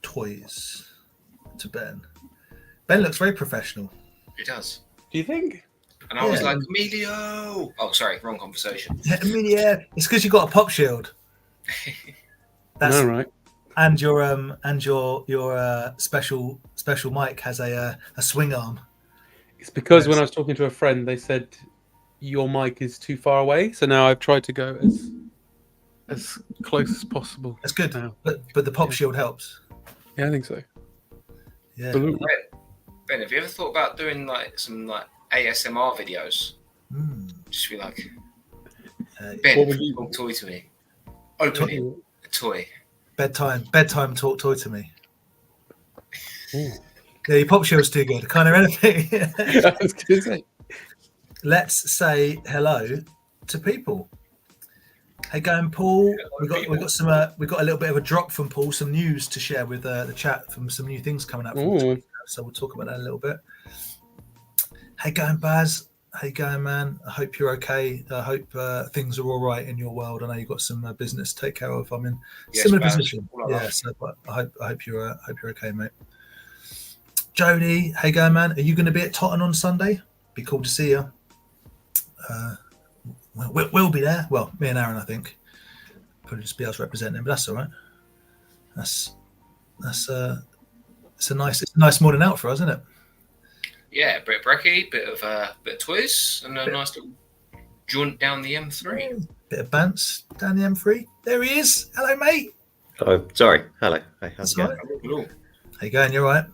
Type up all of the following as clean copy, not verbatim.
toys to Ben. Ben looks very professional. He does. Do you think? And I was like, Emilio. Oh, sorry, wrong conversation. Yeah, Emilio. It's because you got a pop shield. That's right. And your special mic has a swing arm. It's because when I was talking to a friend, they said your mic is too far away. So now I've tried to go as close as possible. That's good. Now. But the pop shield helps. Yeah, I think so. Yeah. Ben, have you ever thought about doing some ASMR videos? Just be like, Ben, talk toy to me. Open a toy. Bedtime talk toy to me. Ooh. Yeah, your pop shield's too good. Kind of anything. I was gonna say. Let's say hello to people. Hey, going Paul. We got a little bit of a drop from Paul. Some news to share with the chat from some new things coming up. So we'll talk about that a little bit. Hey, going Baz. How you going, man? I hope you're okay. I hope things are all right in your world. I know you've got some business to take care of. I'm in similar position. Yeah, so I hope you're okay, mate. Jody, how you going, man? Are you going to be at Totton on Sunday? Be cool to see you. We'll be there. Well, me and Aaron, I think. Probably just be able to represent him, but that's all right. It's a nice morning out for us, isn't it? Yeah, a bit of brekkie, bit of toys, and a nice little jaunt down the M3. Bit of bounce down the M3. There he is. Hello, mate. Oh, sorry. Hello. Hey, how's it going? Right. How you going? You all right?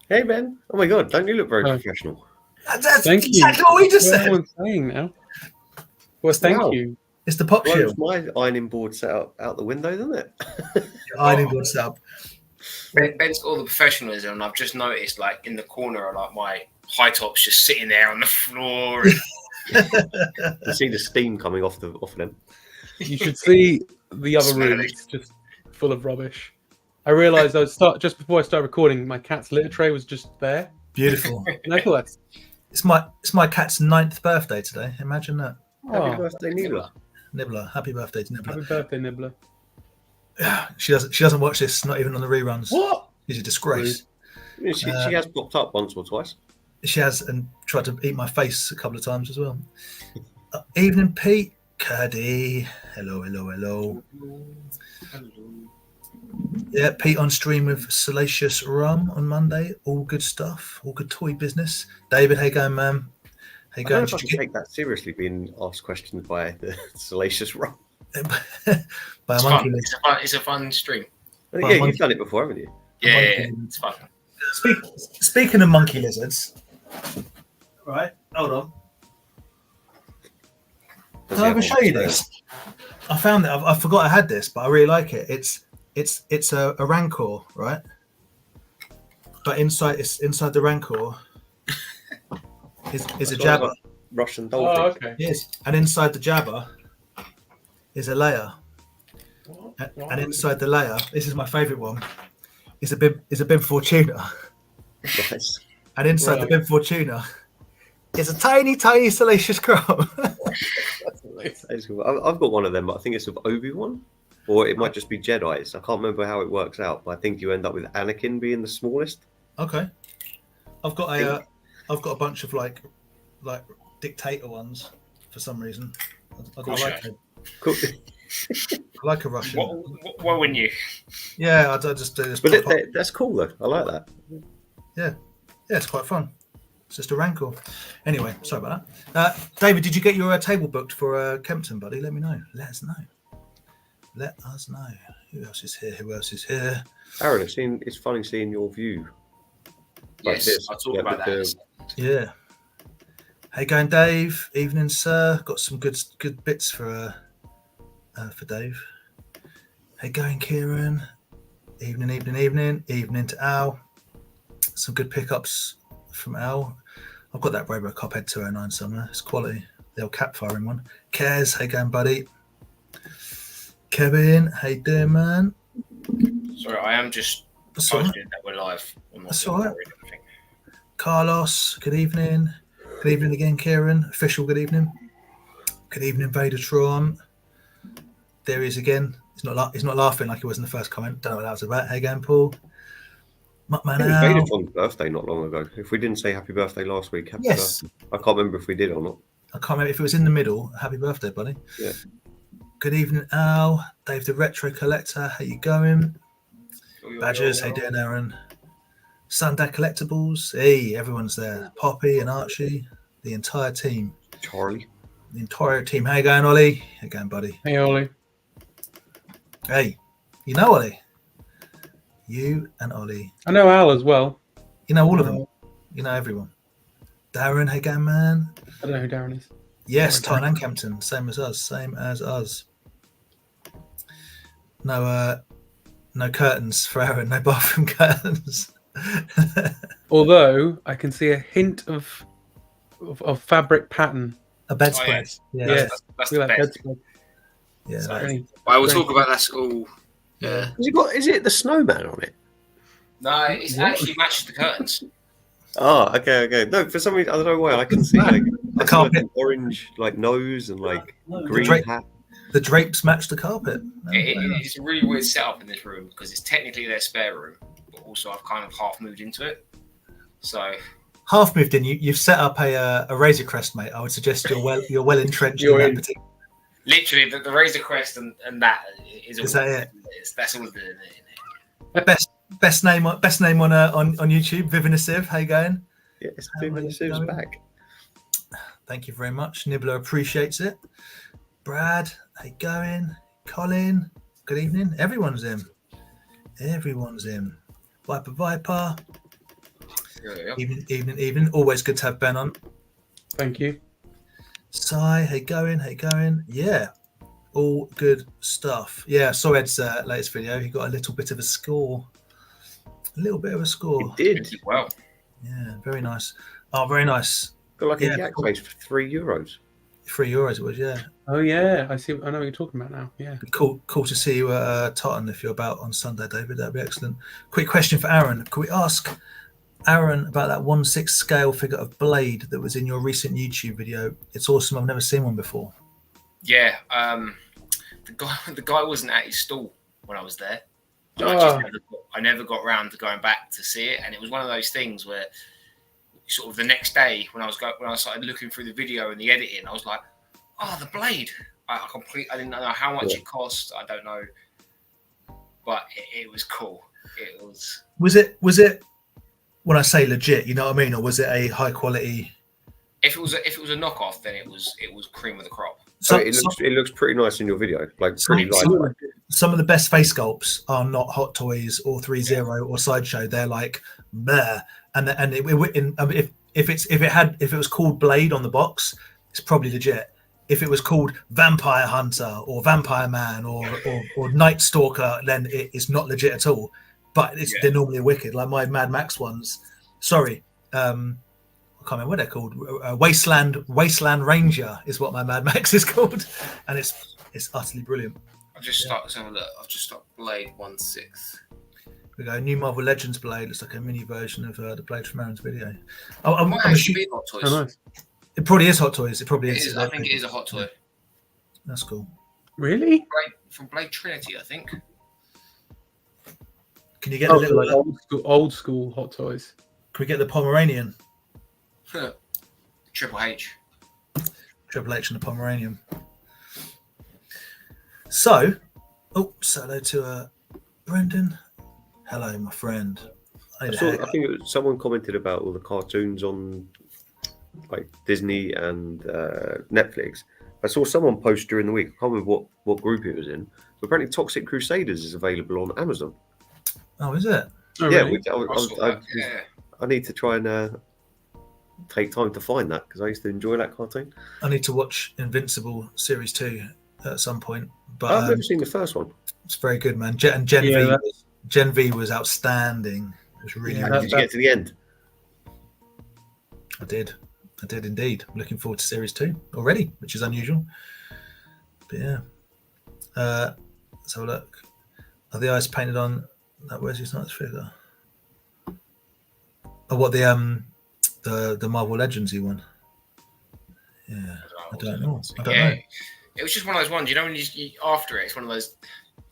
Hey, Ben. Oh my God, don't you look very professional? That's exactly what we just said. What saying now? Well, thank you. It's the pop shield. My ironing board set up out the window, isn't it? Your ironing board set up. Ben's got all the professionalism, and I've just noticed, in the corner, my high tops just sitting there on the floor. You see the steam coming off them. You should see the other room. It's just full of rubbish. I realised just before I started recording, my cat's litter tray was just there. Beautiful. Nicholas. It's my cat's 9th birthday today. Imagine that. Happy birthday, Nibbler. Nibbler. Happy birthday to Nibbler. Happy birthday, Nibbler. She doesn't watch this, not even on the reruns. What? She's a disgrace. She has popped up once or twice. She has, and tried to eat my face a couple of times as well. Evening, Pete. Caddy. Hello. Yeah, Pete on stream with Salacious Rum on Monday. All good stuff. All good toy business. David, how you going, man? How you going? I don't know if I can take that seriously, being asked questions by the Salacious Rum. By a monkey lizard. It's a fun stream. Yeah, you've done it before, haven't you? Yeah, it's fun. Speaking of monkey lizards, right? Hold on. Can I ever show you this? I found it. I forgot I had this, but I really like it. It's a rancor, right? But inside the rancor is a jabber. Russian dolphin. Oh, okay. Yes, and inside the jabber is a layer. And inside the layer, this is my favourite one, is a Bib Fortuna. Nice. And inside the Bib Fortuna is a tiny Salacious Crumb. That's cool. I've got one of them, but I think it's of Obi-Wan, or it might just be Jedi's. I can't remember how it works out, but I think you end up with Anakin being the smallest. Okay. I've got a bunch of like dictator ones for some reason. I like it. Cool. I like a Russian. Why wouldn't you? Yeah, I just do this. But that's cool though. I like that. Yeah, it's quite fun. It's just a rancor. Anyway, sorry about that. David, did you get your table booked for Kempton, buddy? Let me know. Let us know. Who else is here? Aaron, it's funny seeing your view. Yes, I'll talk about that. Yeah. Hey, going Dave. Evening, sir. Got some good bits for Dave. Hey, going Kieran. Evening to Al. Some good pickups from Al. I've got that RoboCop head 209 somewhere. It's quality. The old cap firing one. Kez, hey going buddy. Kevin, how you doing, man? Sorry, I am just posting that we're live. That's all right. Carlos, good evening. Good evening again, Kieran. Official good evening. Good evening, Vadertron. There he is again. His He's not laughing like he was in the first comment. Don't know what that was about. Hey, again, Paul. Muckman It was out. Vader's birthday not long ago. If we didn't say happy birthday last week, happy Yes. birthday. I can't remember if we did or not. I can't remember if it was in the middle. Happy birthday, buddy. Yeah. Good evening, Al. Dave the Retro Collector. How you going? Badgers. Hey, doing, Aaron? Sunday Collectibles. Hey, everyone's there. Poppy and Archie. The entire team. Charlie. The entire team. How you going, Ollie? How you going, buddy? Hey, Ollie. Hey, you know Ollie? You and Ollie. I know Al as well. You know all of them. You know everyone. Darren, hey, going, man. I don't know who Darren is. Yes, Tyne and Campton. Same as us. Same as us. No curtains for Aaron. No bathroom curtains. Although I can see a hint of fabric pattern. A bedspread. Yeah. Yeah. That's Look the at that best. bedspread. Yeah. So- that- I will talk about that school. Yeah. Is it the snowman on it? No, it's actually matches the curtains. Oh, okay. No, for some reason I don't know why I can see like The carpet. an orange like nose and like green Drake- hat. The drapes match the carpet. It's a really weird setup in this room because it's technically their spare room, but also I've kind of half moved into it. So Half moved in. You've set up a Razor Crest, mate. I would suggest you're well entrenched You're in in. that particular. literally the Razor Crest and that is all. Is that it? That's all of it. Best name on YouTube. Vivian Asiv, how you going? Yeah, it's Vivian Siv's back. Thank you very much. Nibbler appreciates it. Brad, how you going? Colin, good evening. Everyone's in. Viper. Yeah. Evening. Always good to have Ben on. Thank you. Sai, how you going? Yeah, all good stuff. Yeah, I saw Ed's latest video. He got a little bit of a score. It did. Well, Yeah, very nice. Oh, very nice. Got like Yeah, a yak face for €3. €3 it was, yeah. Oh yeah, I see. I know what you're talking about now. Yeah. Cool to see you at Totton if you're about on Sunday, David. That'd be excellent. Quick question for Aaron. Could we ask Aaron about that 1/6 scale figure of Blade that was in your recent YouTube video? It's awesome. I've never seen one before. yeah. The guy wasn't at his stall when I was there. So Oh. I never got round to going back to see it, and it was one of those things where sort of the next day when I started looking through the video and the editing, I was like, "Oh, the Blade!" I didn't know how much it cost. I don't know, but it was cool. It was. Was it when I say legit, you know what I mean, or was it a high quality? If it was a knockoff, then it was cream of the crop. It looks pretty nice in your video, like pretty light. Some of the best face sculpts are not Hot Toys or 3.0 or Sideshow. They're like bleh. If it was called Blade on the box, it's probably legit. If it was called Vampire Hunter or Vampire Man or Night Stalker, then it is not legit at all. But they're normally wicked. Like my Mad Max ones. Sorry, I can't remember what they're called. Wasteland Ranger is what my Mad Max is called, and it's utterly brilliant. I've just started Blade 1/6. We go new Marvel Legends Blade. Looks like a mini version of the Blade from Aaron's video. It might actually be Hot Toys. Oh, nice. It probably is Hot Toys. It probably It is. is. I think it is a Hot Toy. That's cool. Really? From Blade Trinity, I think. Can you get the little? like old school Hot Toys. Can we get the Pomeranian? Triple H. Triple H and the Pomeranian. So, say hello to Brendan. Hello, my friend. I think someone commented about all the cartoons on like Disney and Netflix. I saw someone post during the week. I can't remember what group it was in. But apparently, Toxic Crusaders is available on Amazon. Oh, is it? Oh, Yeah, really? I need to try and take time to find that because I used to enjoy that cartoon. I need to watch Invincible Series 2 at some point. But I've never seen the first one. It's very good, man. Gen V was outstanding. It was really, Did really you get to the end? I did indeed. I'm looking forward to Series 2 already, which is unusual. But yeah. Let's have a look. Are the eyes painted on that Wesley Snipes figure? Oh, what the Marvel Legends he won? Yeah, I don't know. It was just one of those ones, you know, when you after it, it's one of those.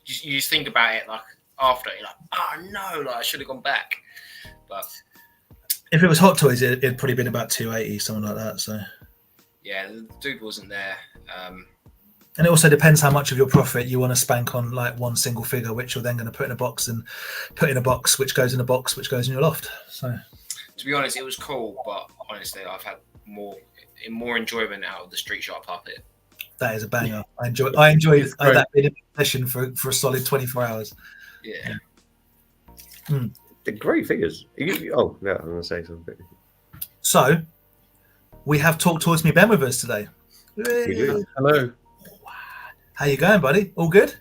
you just think about it like after, you're like, oh no, like I should have gone back. But If it was Hot Toys, it'd probably been about 280, something like that. So yeah, the dude wasn't there. and it also depends how much of your profit you want to spank on like one single figure, which you're then going to put in a box and put in a box, which goes in a box, which goes in your loft. So To be honest, it was cool, but honestly, I've had more enjoyment out of the Street Shark puppet. that is a banger. I enjoy that being in possession for a solid 24 hours. Yeah. They're great figures. Oh, yeah, I'm going to say something. So we have Talk Towards Me Ben with us today. We do. Hello. How you going, buddy? All good?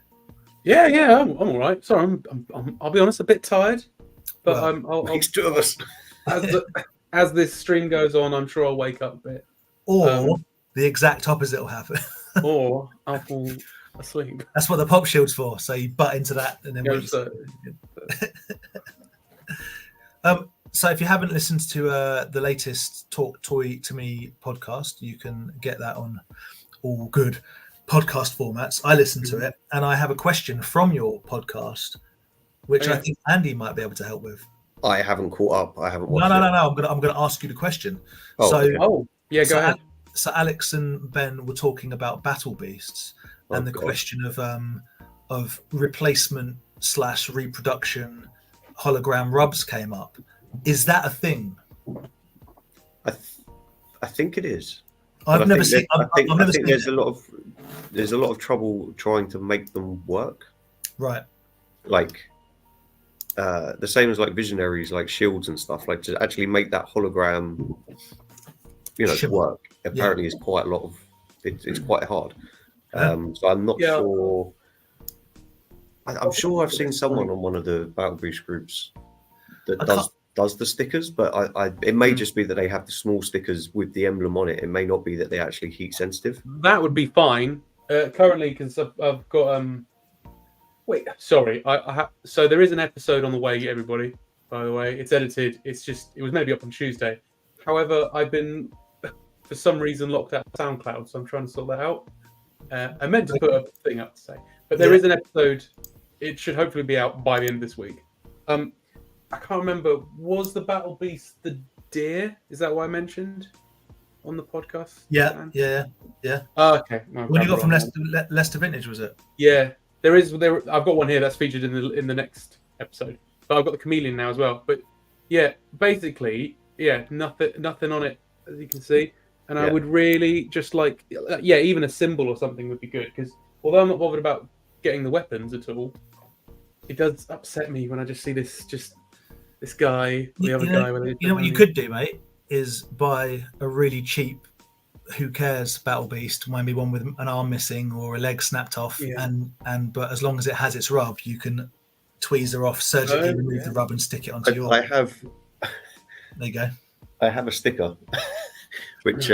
Yeah, I'm all right. Sorry, I'm I'll be honest, a bit tired, but Well, I'll Makes two of us. as this stream goes on, I'm sure I'll wake up a bit, Or the exact opposite will happen. or I'll fall asleep. That's what the pop shield's for. So you butt into that and then Yeah, wait. So if you haven't listened to the latest Talk Toy to Me podcast, you can get that on all good podcast formats. I listen to it, and I have a question from your podcast, which I think Andy might be able to help with. I haven't caught up. I haven't watched No. it. I'm gonna ask you the question. Oh, so okay. Oh, yeah, go ahead. So Alex and Ben were talking about battle beasts and the God. question of replacement / reproduction hologram rubs came up. Is that a thing? I think it is. I've never seen. I think seen there's it. a lot of trouble trying to make them work. Right. Like the same as like visionaries, like shields and stuff. Like to actually make that hologram, Shimmer. work. Apparently, is quite a lot of. It's quite hard. Yeah. So I'm not sure. I'm sure I've seen someone on one of the Battle Beast groups that does the stickers, but it may just be that they have the small stickers with the emblem on it. It may not be that they actually heat sensitive. That would be fine. Currently, because I've got Wait, sorry. So there is an episode on the way, everybody. By the way, it's edited. It was meant to be up on Tuesday. However, I've been for some reason locked out of SoundCloud, so I'm trying to sort that out. I meant to put a thing up today, but there is an episode. It should hopefully be out by the end of this week. I can't remember. Was the Battle Beast the deer? Is that what I mentioned on the podcast? Yeah. Oh, okay. No, When you got from wrong. Leicester Vintage, was it? Yeah, there is. I've got one here that's featured in the next episode, but I've got the chameleon now as well. But yeah, basically, nothing on it as you can see. And I would really just like, even a symbol or something would be good, because although I'm not bothered about getting the weapons at all, it does upset me when I just see this guy, the other guy. You know what you could do, mate, is buy a really cheap who cares battle beast, maybe one with an arm missing or a leg snapped off, but as long as it has its rub, you can tweezer off, surgically remove the rub and stick it onto your. I have. There you go. I have a sticker, which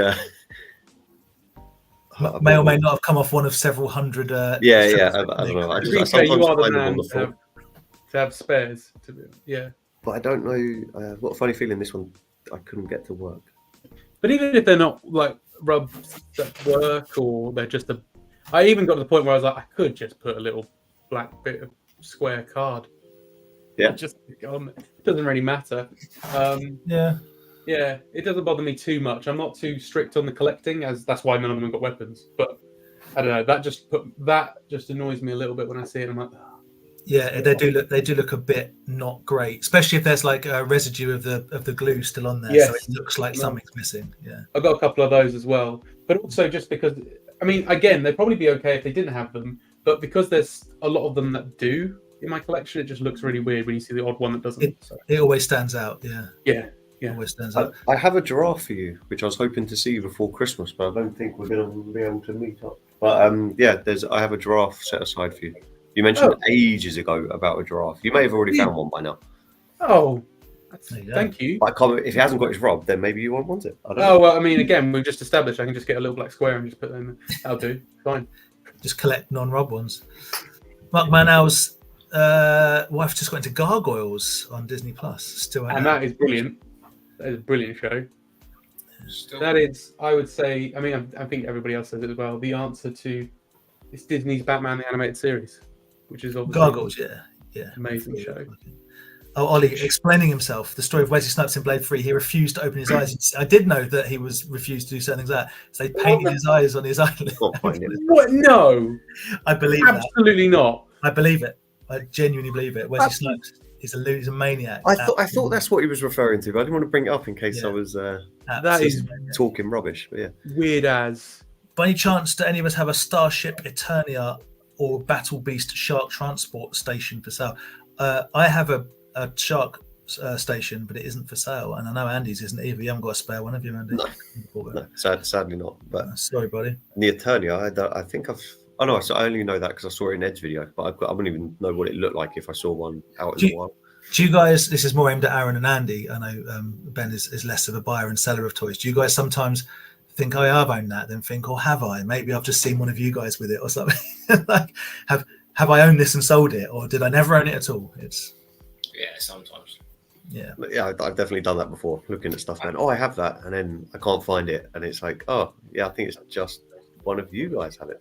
may or may not have come off one of several hundred. I don't know. I sometimes you are the find them on man the floor. to have spares. But I don't know. I've got a funny feeling this one I couldn't get to work. But even if they're not like rubs that work, or they're just I even got to the point where I was like, I could just put a little black bit of square card. Yeah. Just it doesn't really matter. Yeah, it doesn't bother me too much. I'm not too strict on the collecting, as that's why none of them have got weapons. But I don't know. That just annoys me a little bit when I see it. I'm like, yeah, they do look a bit not great, especially if there's like a residue of the glue still on there, so it looks like something's missing. Yeah, I've got a couple of those as well. But also just because, I mean, again, they'd probably be okay if they didn't have them. But because there's a lot of them that do in my collection, it just looks really weird when you see the odd one that doesn't. It always stands out. Yeah. Always stands out. I have a giraffe for you, which I was hoping to see before Christmas, but I don't think we're going to be able to meet up. But I have a giraffe set aside for you. You mentioned ages ago about a giraffe. You may have already found one by now. Oh, thank you. I can't, if he hasn't got his rub, then maybe you won't want it. I don't know. Well, I mean, again, we've just established I can just get a little black square and just put them in there. That'll do. Fine. Just collect non-rub ones. Mark Manow's wife just got into Gargoyles on Disney Plus. That is brilliant. That is a brilliant show. That is, I would say, I think everybody else says it as well, the answer to it's Disney's Batman the Animated Series. which is obviously Gargoyles, yeah. amazing show. Oh, Ollie explaining himself. The story of Wesley Snipes in Blade 3. He refused to open his eyes. I did know that he was refused to do certain things like that. So they painted his eyes on his eyelid. Can't find it. What? No, I believe absolutely not. I believe it. I genuinely believe it. Wesley Snipes is a maniac. I thought that's what he was referring to, but I didn't want to bring it up in case I was that is talking rubbish. But yeah, weird as. By any chance, do any of us have a Starship Eternia or Battle Beast Shark Transport station for sale? I have a Shark station, but it isn't for sale, and I know Andy's isn't either. You haven't got a spare one, have you, Andy? No, sadly not. But sorry, buddy. The Eternia, I think I've. Oh no, I only know that because I saw it in Ed's video, but I wouldn't even know what it looked like if I saw one out in the wild. Do you guys? This is more aimed at Aaron and Andy. I know Ben is less of a buyer and seller of toys. Do you guys sometimes think, oh, I've owned that, then think, or have I? Maybe I've just seen one of you guys with it or something. Like, have I owned this and sold it, or did I never own it at all? Sometimes. Yeah, I've definitely done that before. Looking at stuff, going, oh, I have that, and then I can't find it, and it's like, oh, yeah, I think it's just one of you guys had it.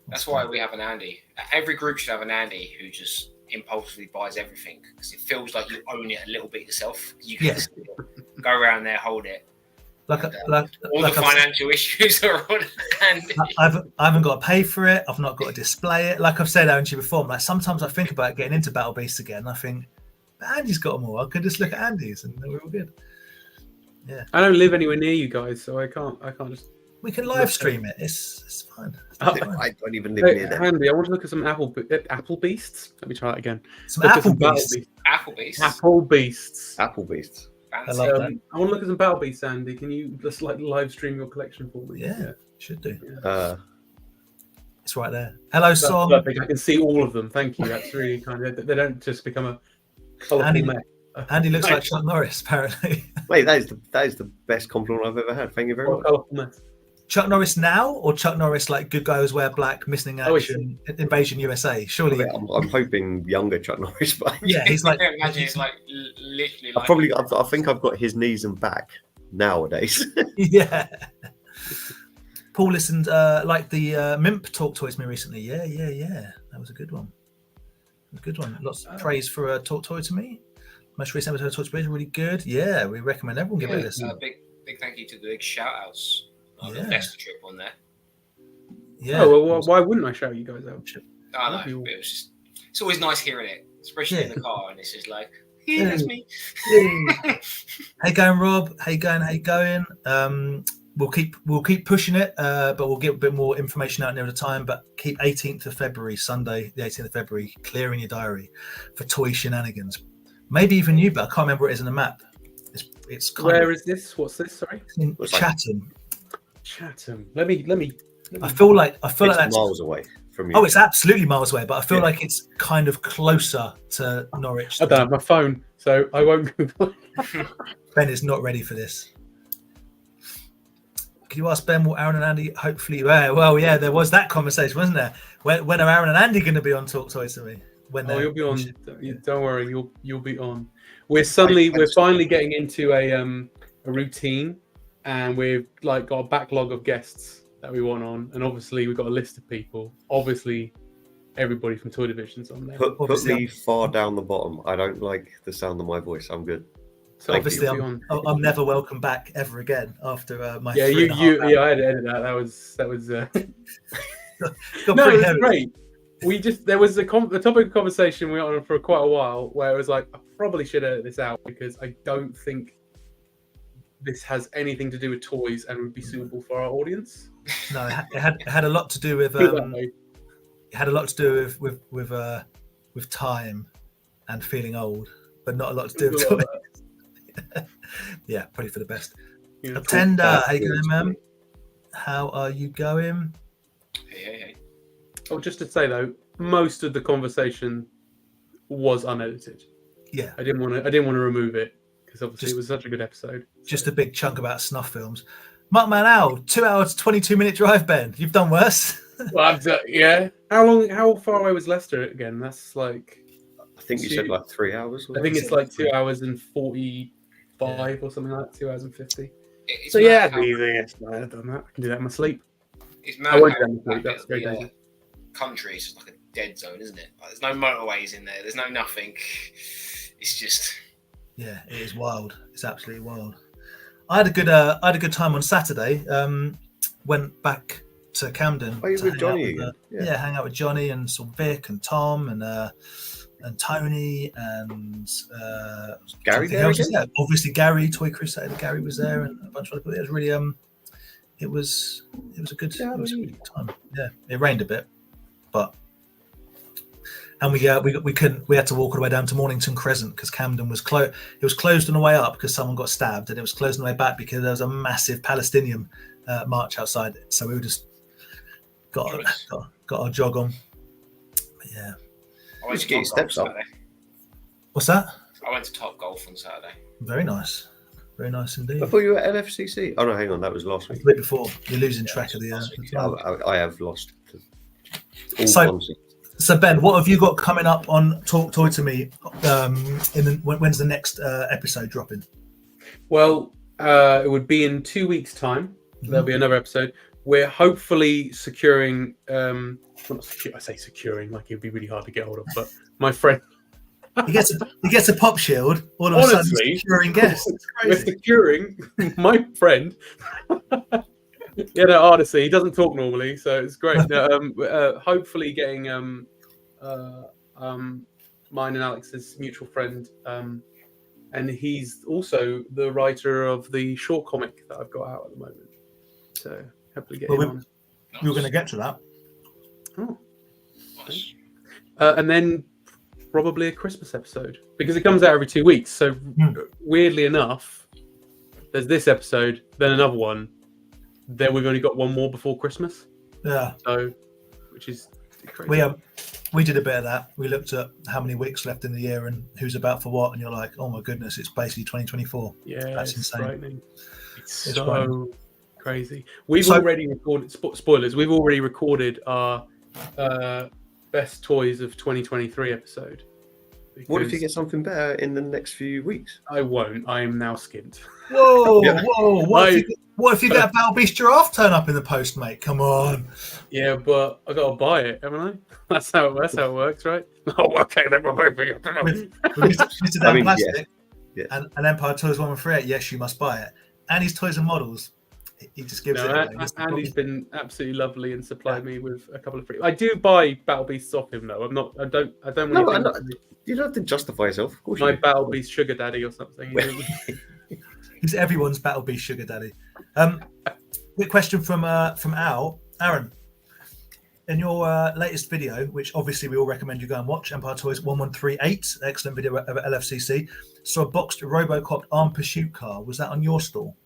That's why we have an Andy. Every group should have an Andy who just impulsively buys everything because it feels like you own it a little bit yourself. You can just go around there, hold it. Like all the financial issues are on Andy. I haven't got to pay for it. I've not got to display it. Like I've said, Aaron, to you before, like sometimes I think about getting into Battle Beasts again. I think, Andy's got them all. I could just look at Andy's and we're all good. Yeah. I don't live anywhere near you guys, so I can't just. We can live stream it. It's fine. I don't even live near that. Andy, I want to look at some Apple Beasts. Let me try that again. Some Apple Beasts. Apple Beasts. Apple Beasts. Apple Beasts. I love that. I want to look at some Battle Beasts, Andy. Can you just like live stream your collection for me? Yeah, should do. Yeah. It's right there. Hello, Song. Perfect. I can see all of them. Thank you. That's really kind of. They don't just become a colourful mess. Andy looks like Chuck Norris, apparently. Wait, that is the best compliment I've ever had. Thank you very much. Colourful mess. Chuck Norris now, or Chuck Norris like Good Guys Wear Black, Missing Action, Invasion USA? Surely. I'm hoping younger Chuck Norris, but yeah, he's like. Imagine it's like literally. I think I've got his knees and back nowadays. Yeah. Paul listened like the Mimp Talk Toys me recently. Yeah. That was a good one. Lots of praise for Talk Toy to me. Most recent episode of Talk Toy is really good. Yeah, we recommend everyone give it a listen. Big thank you to the big shout outs. The best trip on there. Yeah. Oh well, why wouldn't I shout you guys out? I know. It's always nice hearing it, especially in the car, and it's just like, yeah, that's me. Hey, going Rob. Hey, going. We'll keep pushing it, but we'll get a bit more information out near the time. But keep 18th of February, Sunday, the 18th of February, clearing your diary for toy shenanigans. Maybe even you, but I can't remember what it is on the map. It's kind Where is this? What's this? Sorry, in Chatham. Chatham. Let me. I feel like it's that's miles away from you. Oh, it's absolutely miles away, but I feel like it's kind of closer to Norwich. I don't have my phone, so I won't Google. Ben is not ready for this. Can you ask Ben what Aaron and Andy hopefully? Well, yeah, there was that conversation, wasn't there? When are Aaron and Andy going to be on Talk Toys to me? You'll be on. Don't worry, you'll be on. We're finally getting into a routine, and we've like got a backlog of guests that we want on, and obviously we've got a list of people. Obviously, everybody from Toy Division's on there. Put me far down the bottom. I don't like the sound of my voice. I'm good. So obviously, I'm never welcome back ever again after my. Yeah, I had to edit that. That was. No, it was great. There was a topic of conversation we were on for quite a while where it was like, I probably should edit this out because I don't think this has anything to do with toys and would be suitable for our audience. No, it had a lot to do with it had a lot to do with time and feeling old, but not a lot to do with toys. Yeah, probably for the best. Tender, how you going, man? How are you going? Hey. Oh, just to say though, most of the conversation was unedited. Yeah, I didn't want to remove it because obviously it was such a good episode. Just a big chunk about snuff films. Muckman Owl, 2 hours, 22-minute drive, Ben. You've done worse. Well, yeah. How far away was Leicester again? That's like. I think you said like 3 hours. I think it's like 2 hours and 45 or something like that. 2 hours and 50. So yeah, I've done that. I can do that in my sleep. It's I won't do that in my sleep. That's very dangerous. Countries like a dead zone, isn't it? Like, there's no motorways in there. There's no nothing. It's just Yeah, it is wild. It's absolutely wild. I had a good time on Saturday. Went back to Camden. Oh, you to with hang Johnny out again? yeah, hang out with Johnny and saw Vic and Tom and Tony and Gary something there else. again? Yeah, obviously Gary, Toy Crusader. Gary was there and a bunch of other people. It was really it was a good really good time. Yeah, it rained a bit, but. And we couldn't. We had to walk all the way down to Mornington Crescent because Camden was closed. It was closed on the way up because someone got stabbed, and it was closed on the way back because there was a massive Palestinian march outside it. So we just got our jog on. But yeah. I went Just to get your Top steps Golf up. Saturday. What's that? I went to Top Golf on Saturday. Very nice indeed. I thought you were at NFCC. Oh no, hang on, that was last week. The week before, you're losing track of the. I have lost. All So- concerts. So Ben, what have you got coming up on Talk Toy to Me? When's the next episode dropping? Well, it would be in 2 weeks' time. There'll be another episode. We're hopefully securing. I say securing, like it'd be really hard to get hold of. But my friend, He gets a pop shield. All of a sudden, Honestly, he's securing guests. It's we're crazy. securing my friend. Honestly, he doesn't talk normally, so it's great. Hopefully, getting mine and Alex's mutual friend, and he's also the writer of the short comic that I've got out at the moment. So hopefully, get him on. We were going to get to that. Oh. Nice. And then probably a Christmas episode because it comes out every 2 weeks. So weirdly enough, there's this episode, then another one. Then we've only got one more before Christmas. Yeah. So, which is crazy. We did a bit of that. We looked at how many weeks left in the year and who's about for what, and you're like, oh my goodness, it's basically 2024. Yeah, that's it's insane. frightening. It's so frightening. crazy. We've already recorded spoilers. We've already recorded our best toys of 2023 episode. What if you get something better in the next few weeks? I won't. I am now skint. Whoa, Yeah. whoa! What if you get a Battle Beast giraffe turn up in the post, mate? Come on. Yeah, but I gotta buy it, haven't I? That's how it works, right? Oh, okay. Then we're moving. With Mr. Dan Plastic yeah. and Empire Toys 138, yes, you must buy it. And his toys and models, he just gives it away. Andy's been absolutely lovely and supplied me with a couple of free. I do buy Battle Beasts off him though. I don't want to. You don't have to justify yourself. Of course, My you do. Battle Beast sugar daddy or something. He's everyone's Battle Beast sugar daddy. Quick question from Al. Aaron, in your latest video, which obviously we all recommend you go and watch, Empire Toys 1138, excellent video of LFCC, saw a boxed RoboCop armed pursuit car. Was that on your stall?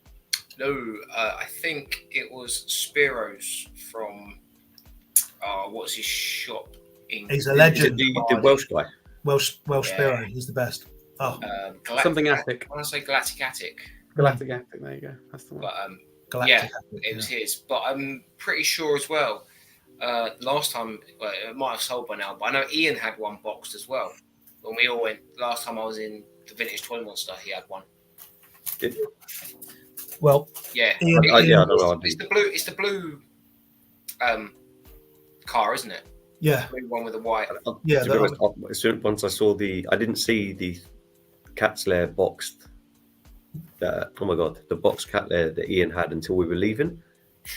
No, I think it was Spiro's from what's his shop? He's a legend. The Welsh guy. Welsh Yeah. Spiro. He's the best. Oh, Something Attic. I want to say Galactic Attic, Galactic Attic. There you go. That's the one. but Galactic. it was his. But I'm pretty sure as well. Last time, well, it might have sold by now, but I know Ian had one boxed as well. When we all went last time, I was in the Vintage Toy Monster. He had one. Well, Yeah, Ian, I don't know. It's the blue. It's the blue car, isn't it? yeah, The blue one with the white. yeah. To be honest, as soon once I saw I didn't see the Cat's Lair boxed. Oh my god, the boxed Cat Lair that Ian had until we were leaving.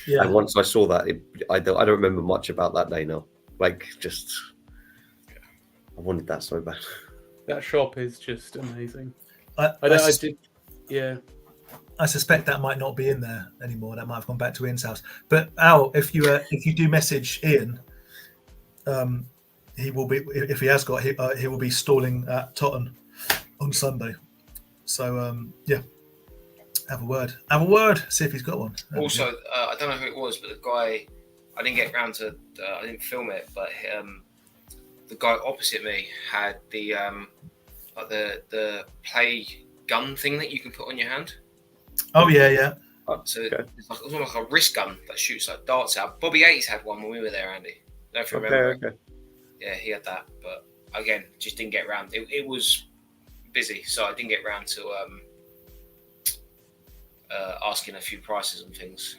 Yeah. And once I saw that, I don't remember much about that day now. Like, just I wanted that so bad. That shop is just amazing. I suspect that might not be in there anymore. That might have gone back to Ian's house. But Al, if you do message Ian, he will be, if he has got, he will be stalling at Totten on Sunday. So yeah, have a word. See if he's got one. Also, I don't know who it was, but the guy, I didn't get around to, I didn't film it, but the guy opposite me had the like the play gun thing that you can put on your hand. Oh yeah. So it's almost like a wrist gun that shoots like darts out. Bobby A's had one when we were there, Andy. I don't know if you remember. Okay. Yeah, he had that, but again, just didn't get around. It was busy, so I didn't get around to asking a few prices and things.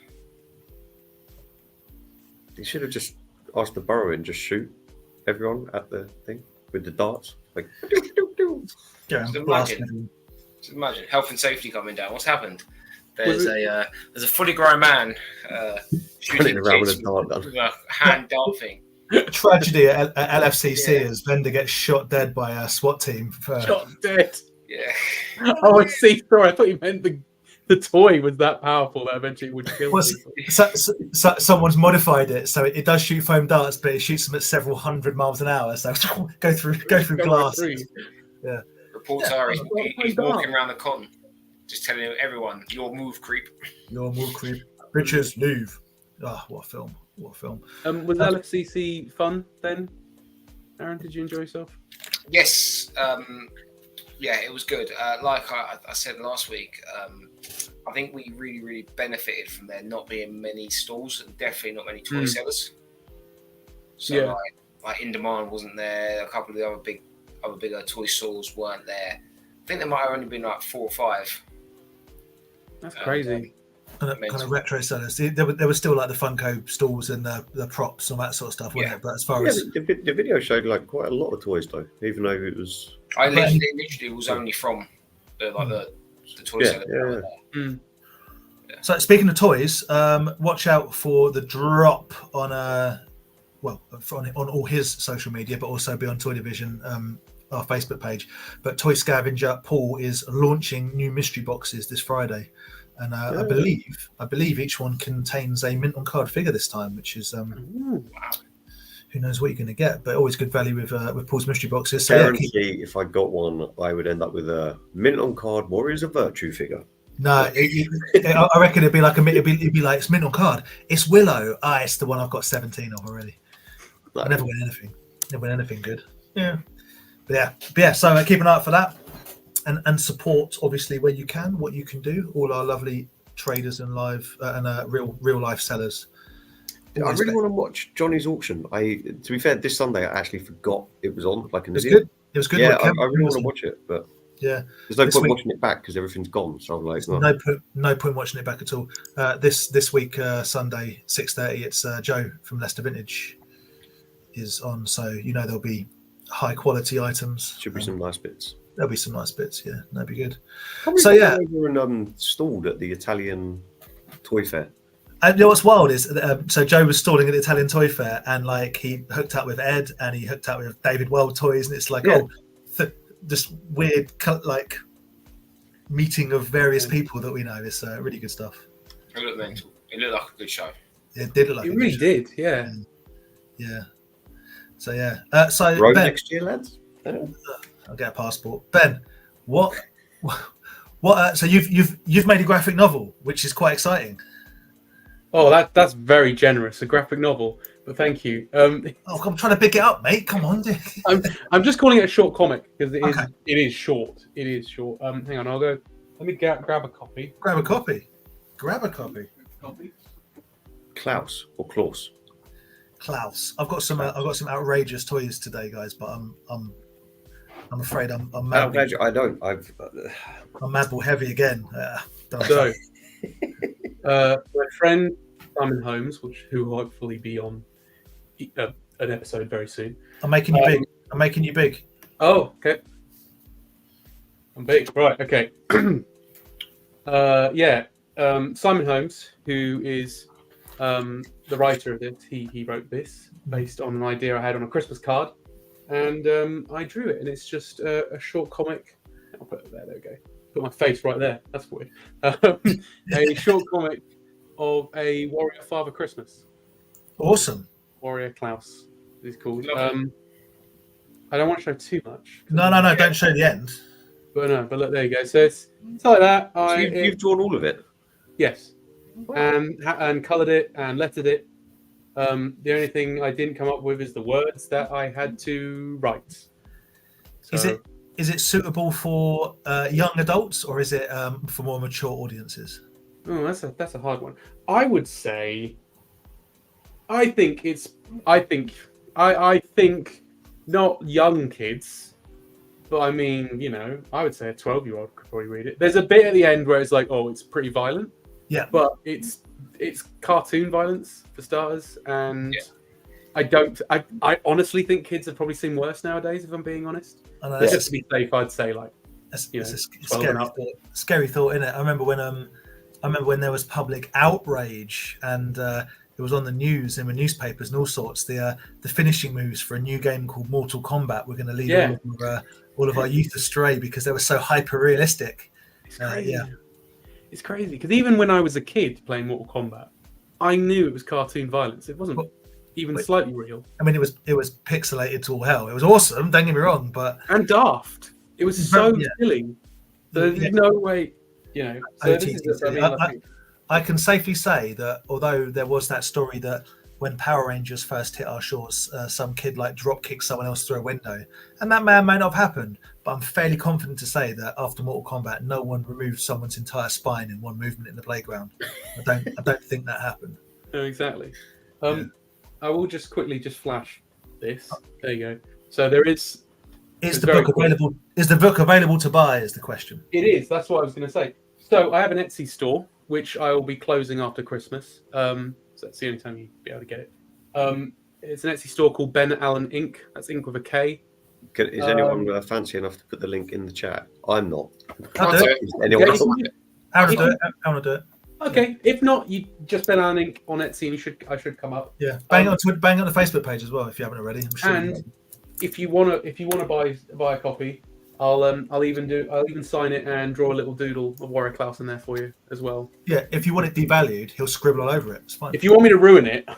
You should have just asked the borough and just shoot. everyone at the thing with the darts. Like, Yeah, Just blasting imagine. everyone. Just imagine health and safety coming down. What's happened? There's a fully grown man shooting around with kids a dart gun. with a hand dart thing. Tragedy at LFCC Yeah. as Vendor gets shot dead by a SWAT team. For, Shot dead. Yeah. Oh, I see. Sorry, I thought you meant the toy was that powerful that eventually would kill Well, people. so someone's modified it so it does shoot foam darts, but it shoots them at several hundred miles an hour. So go through glass. Reports are he's walking around the cotton, just telling everyone, "Your move, creep." Your move, creep. Bitches, leave. Oh, what a film! What a film! Was LFCC fun then? Aaron, did you enjoy yourself? Yes. Yeah, it was good. Like I said last week, I think we really benefited from there not being many stalls and definitely not many toy sellers. So Yeah. like In Demand wasn't there. A couple of the other bigger toy stalls weren't there. I think there might have only been like 4 or 5. That's crazy. Kind of retro sellers. There were still like the Funko stalls and the props and that sort of stuff, wasn't it? But as far as the video showed like quite a lot of toys though, even though it was. I literally was only from the toy seller. So speaking of toys, watch out for the drop on on all his social media, but also be on Toy Division, our Facebook page. But Toy Scavenger Paul is launching new mystery boxes this Friday, and I believe each one contains a mint on card figure this time, which is Wow. who knows what you're going to get, but always good value with Paul's mystery boxes. So So guarantee if I got one, I would end up with a mint on card Warriors of Virtue figure. No, I reckon it'd be like it'd be like it's mint on card. It's Willow. It's the one I've got 17 of already. I never win anything. Never win anything good. Yeah, but yeah. So keep an eye out for that, and support obviously where you can, what you can do. All our lovely traders and live and real life sellers. I really want to watch Johnny's auction. To be fair, this Sunday I actually forgot it was on. Like, It was good. It was good. Yeah, I really want to watch it, but yeah, there's no This point week- watching it back because everything's gone. So I'm like, no point watching it back at all. This week Sunday 6:30, it's Joe from Leicester Vintage is on, so there'll be high quality items. should be some nice bits. There'll be some nice bits. Yeah, that'd be good. Probably So, yeah. over and stalled at the Italian toy fair. And what's wild is, so Joe was stalling at the Italian Toy Fair, and like he hooked up with Ed, and he hooked up with David World Toys, and it's like this weird like meeting of various people that we know. It's really good stuff. It looked mental. It looked like a good show. It did look like It really did, yeah. Yeah. So yeah. So Road Ben, next year, lads. I'll get a passport. Ben, what? So you've made a graphic novel, which is quite exciting. Oh, that's very generous. A graphic novel, but thank you. I'm trying to pick it up, mate. Come on. I'm just calling it a short comic because Okay. it is short. It is short. Hang on, I'll go. Let me grab a copy. Grab a copy. Klaus or Klaus. Klaus. I've got some outrageous toys today, guys, but I'm afraid I'm I'm glad I don't. I'm Madball heavy again. So, my friend Simon Holmes, who will hopefully be on an episode very soon. I'm making you big. Oh, okay. I'm big, right? Okay. Simon Holmes, who is the writer of this, he wrote this based on an idea I had on a Christmas card, and I drew it, and it's just a short comic. I'll put it there. There we go. Put my face right there. That's weird. A short comic of a warrior Father Christmas. Awesome. Warrior Klaus is called. Lovely. I don't want to show too much. No, don't show the end. But look, there you go. So it's like that. So you've drawn all of it. Yes, and coloured it and lettered it. The only thing I didn't come up with is the words that I had to write. So, Is it suitable for young adults, or is it for more mature audiences? Oh, that's a hard one. I would say. I think not young kids, but I mean, I would say a 12-year-old could probably read it. There's a bit at the end where it's like, oh, it's pretty violent. Yeah. But it's cartoon violence for starters, and I honestly think kids have probably seen worse nowadays. If I'm being honest, I know, just to be safe, I'd say like it's you know, a 12 and up. scary thought, innit? I remember when there was public outrage and it was on the news and the newspapers and all sorts. The finishing moves for a new game called Mortal Kombat were going to lead all of our youth astray because they were so hyper realistic. It's crazy. It's crazy because even when I was a kid playing Mortal Kombat, I knew it was cartoon violence. It wasn't even slightly real. I mean, it was pixelated to all hell. It was awesome. Don't get me wrong, and daft. It was so silly. There's no way, you know. So this is I can safely say that although there was that story that when Power Rangers first hit our shores, some kid like drop kicked someone else through a window, and that may not have happened. But I'm fairly confident to say that after Mortal Kombat, no one removed someone's entire spine in one movement in the playground. I don't think that happened. No, exactly. I will just quickly flash this. There you go. So there is. Is the book available? Is the book available to buy? Is the question. It is. That's what I was going to say. So I have an Etsy store which I will be closing after Christmas. So that's the only time you'll be able to get it. It's an Etsy store called Ben Allen Inc. That's Inc with a K. Is anyone fancy enough to put the link in the chat? I'm not. I'll do it. Anyone else? I want to do it. Okay. If not, you just Ben Allen Inc. on Etsy, and I should come up. Yeah. Bang on the Facebook page as well if you haven't already. I'm sure. And if you wanna buy a copy, I'll even sign it and draw a little doodle of Warwick Klaus in there for you as well. Yeah, if you want it devalued, he'll scribble all over it. It's fine. If you want me to ruin it,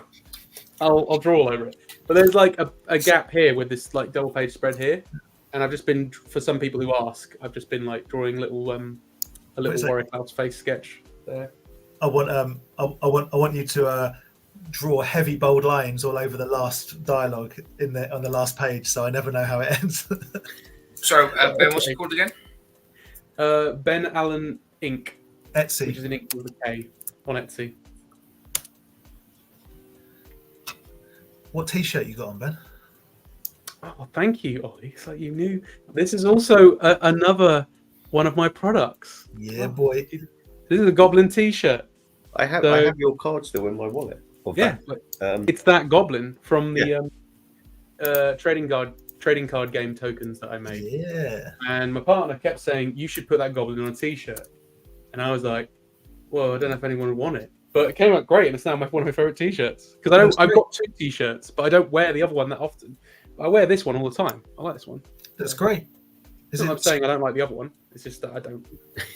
I'll draw all over it. But there's like a gap here with this like double page spread here, and I've just been, for some people who ask, I've just been like drawing a little Warwick Klaus face sketch there. I want you to draw heavy bold lines all over the last dialogue on the last page, so I never know how it ends. So, Ben, what's it called again? Ben Allen Inc. Etsy, which is an ink with a K on Etsy. What T-shirt you got on, Ben? Oh, thank you, Ollie. It's like you knew. This is also another one of my products. Yeah, boy. This is a Goblin T-shirt. I have your card still in my wallet. It's that Goblin from the trading card game tokens that I made. Yeah. And my partner kept saying, you should put that Goblin on a T-shirt. And I was like, well, I don't know if anyone would want it. But it came out great, and it's now one of my favorite T-shirts. Because I've got 2 T-shirts, but I don't wear the other one that often. I wear this one all the time. I like this one. That's great. I'm saying I don't like the other one. It's just that I don't.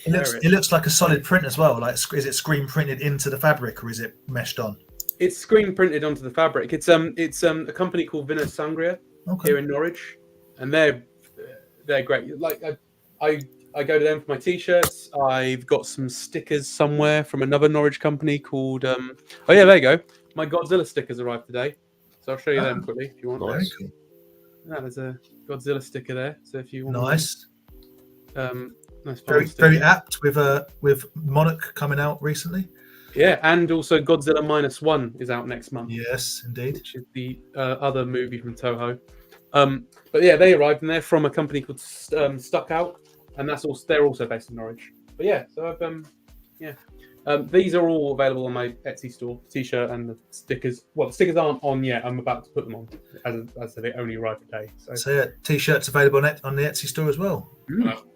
It looks like a solid print as well. Like, is it screen printed into the fabric or is it meshed on? It's screen printed onto the fabric. It's a company called Vino Sangria here in Norwich, and they're great. Like I go to them for my T-shirts. I've got some stickers somewhere from another Norwich company called. Oh yeah, there you go. My Godzilla stickers arrived today, so I'll show you them quickly if you want. Nice. Cool. There's a Godzilla sticker there. So if you want. Nice. Nice. Very apt with Monarch coming out recently. Yeah, and also Godzilla -1 is out next month. Yes, indeed. Which is the other movie from Toho. But yeah, they arrived, and they're from a company called Stuck Out, and they're also based in Norwich. But yeah, so these are all available on my Etsy store, T-shirt and the stickers. Well, the stickers aren't on yet. I'm about to put them on, as they only arrived today. So yeah, T-shirts available on the Etsy store as well.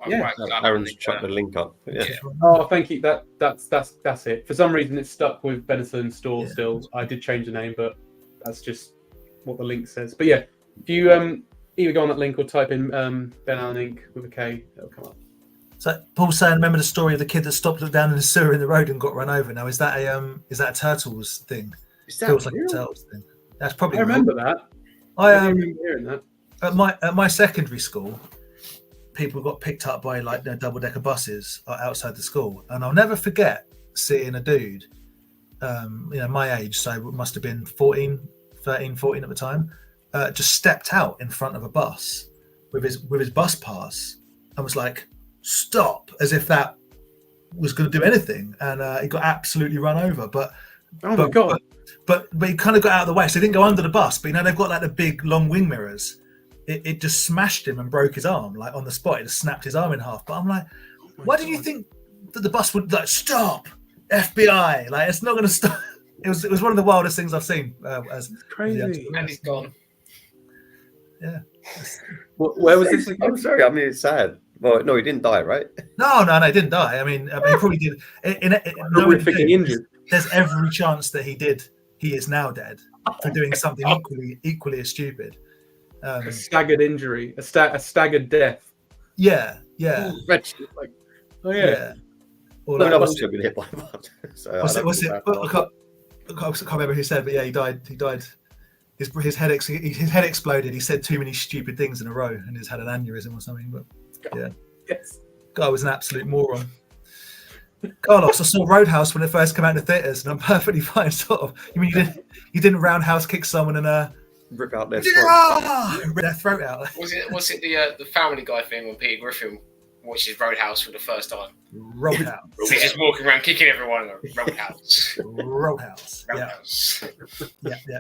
Aaron's chucked the link up. Yeah. Oh, thank you. That's it. For some reason, it's stuck with Benison Store still. I did change the name, but that's just what the link says. But yeah, if you either go on that link or type in Ben Allen Inc. with a K, it'll come up. So Paul's saying, remember the story of the kid that stopped down in the sewer in the road and got run over? Now, is that a Turtles thing? Feels like a Turtles thing. That's probably. I remember that. I remember hearing that. At my secondary school, people got picked up by like their double-decker buses outside the school, and I'll never forget seeing a dude, my age, so it must have been 13, 14 at the time, just stepped out in front of a bus with his bus pass and was like, "Stop!" as if that was going to do anything, and he got absolutely run over. But my god! But he kind of got out of the way, so he didn't go under the bus. But they've got like the big long wing mirrors. It just smashed him and broke his arm, like on the spot. It just snapped his arm in half. But I'm like, why do you think that the bus would like stop? FBI, like it's not going to stop. It was one of the wildest things I've seen. As It's crazy. And he's gone. Yeah. Where was this again? I'm sorry. I mean, it's sad. Well, no, he didn't die, right? No, he didn't die. I mean, he probably did. Horrifically injured. There's every chance that he did. He is now dead for doing something equally as stupid. A staggered injury, a staggered death. Yeah. Wretched, like, oh yeah. Or No, like, I've also been hit by one. So what's it? I can't remember who said, but yeah, he died. His head exploded. He said too many stupid things in a row, and he's had an aneurysm or something. But yeah, Yes. guy was an absolute moron. Carlos, I saw Roadhouse when it first came out in the theaters, and I'm perfectly fine. Sort of. You mean you didn't roundhouse kick someone and rip out their rip their throat out? Was it the Family Guy thing when Peter Griffin watches Roadhouse for the first time? Roadhouse. He's just walking around kicking everyone. Roadhouse. Roadhouse. Roadhouse.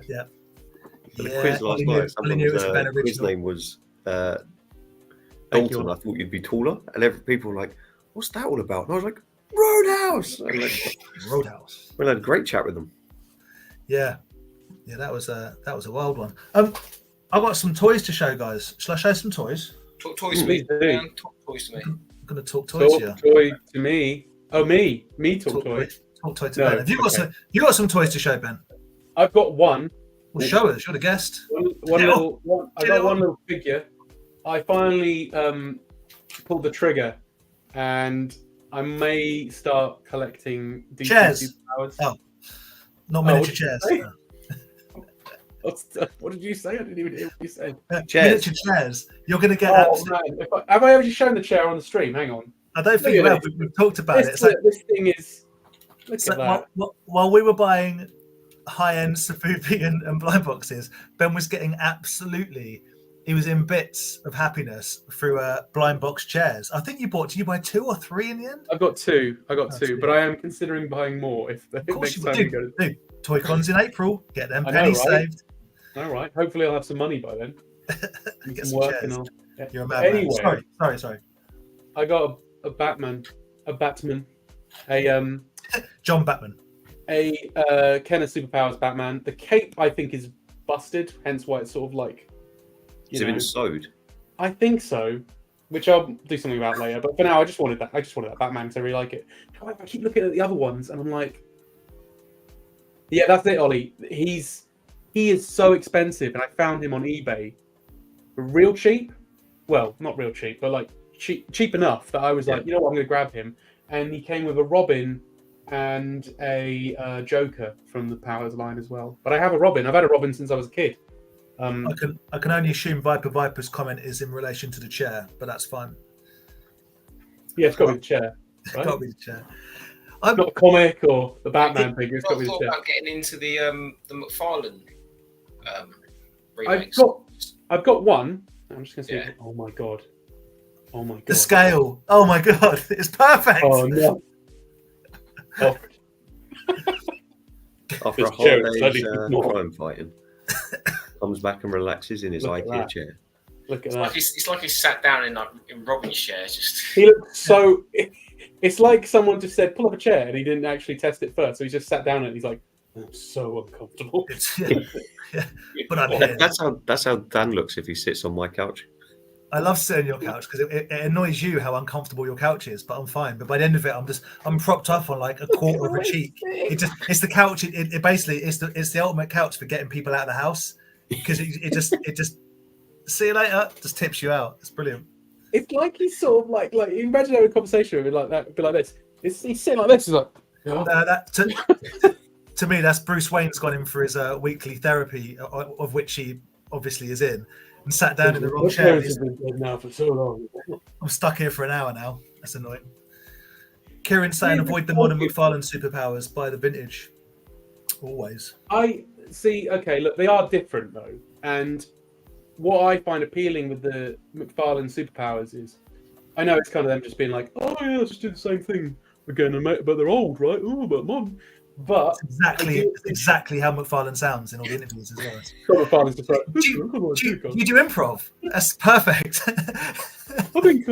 Yeah. But the quiz last night, someone's quiz name was Dalton. I thought you'd be taller, and people were like, "What's that all about?" And I was like, "Roadhouse." Roadhouse. We had a great chat with them. Yeah, that was a wild one. I've got some toys to show, guys. Shall I show some toys? Talk toys to me. Talk toys to me. I'm gonna talk toys here. Talk toy to me. Oh, me talk toy. Talk toy to Ben. Have you got some toys to show, Ben? I've got one. Well, show us. You're the guest. I got one little figure. I finally pulled the trigger, and I may start collecting DC chairs. Superpowers. Oh, not miniature chairs. What did you say? I didn't even hear what you said. Miniature chairs. You're going to get. Have I ever shown the chair on the stream? Hang on. I don't think you have. We've talked about it. It's like, this thing is. Look at that. While we were buying high-end Safubi and blind boxes, Ben was getting he was in bits of happiness through blind box chairs. I think did you buy 2 or 3 in the end? I've got two, but I am considering buying more if the next time we go. Toy Cons in April, get them pennies saved. All right, hopefully I'll have some money by then. Get some chairs. You're a madman. Anyway, sorry. I got a Batman, John Batman. A Ken of Superpowers Batman. The cape I think is busted, hence why it's sort of like. Is it been sewed? I think so, which I'll do something about later. But for now, I just wanted that Batman because I really like it. However, I keep looking at the other ones and I'm like, yeah, that's it, Ollie. He is so expensive, and I found him on eBay, real cheap. Well, not real cheap, but like cheap enough that I was like, you know what, I'm going to grab him. And he came with a Robin and a Joker from the Powers line as well. But I have a Robin. I've had a Robin since I was a kid. I can only assume Viper's comment is in relation to the chair, but that's fine. Yeah, it's got to be the chair. Right? It's got to be the chair. Not the comic or the Batman figure. It's got to be the chair. About getting into the McFarland remakes. I've got one. I'm just going to say, oh my god. The scale. Oh my god, it's perfect. Oh no. After a hard day's crime fighting, comes back and relaxes in his IKEA chair. Look at that. It's like he's sat down in Robin's chair. He looks so. It's like someone just said, "Pull up a chair," and he didn't actually test it first. So he just sat down and he's like, "I'm so uncomfortable." But I'm here. That's how Dan looks if he sits on my couch. I love sitting on your couch because it annoys you how uncomfortable your couch is, but I'm fine. But by the end of it, I'm propped up on like a quarter of a cheek. It's the couch. It basically it's the ultimate couch for getting people out of the house because it just see you later, just tips you out. It's brilliant. It's like he's sort of like imagine having a conversation with him like that, be like this. He's sitting like this. He's like, to me, that's Bruce Wayne's gone in for his weekly therapy, of which he obviously is in. And sat down in the wrong chair. Now for so long. I'm stuck here for an hour now. That's annoying. Kieran's saying avoid the modern McFarland superpowers, buy the vintage. Always. I see. Okay, look, they are different though, and what I find appealing with the McFarland superpowers is, I know it's kind of them just being like, oh yeah, let's just do the same thing again, but they're old, right? Oh, but mum. But exactly how McFarlane sounds in all the interviews as well. McFarlane's just like, you do improv. That's perfect. I think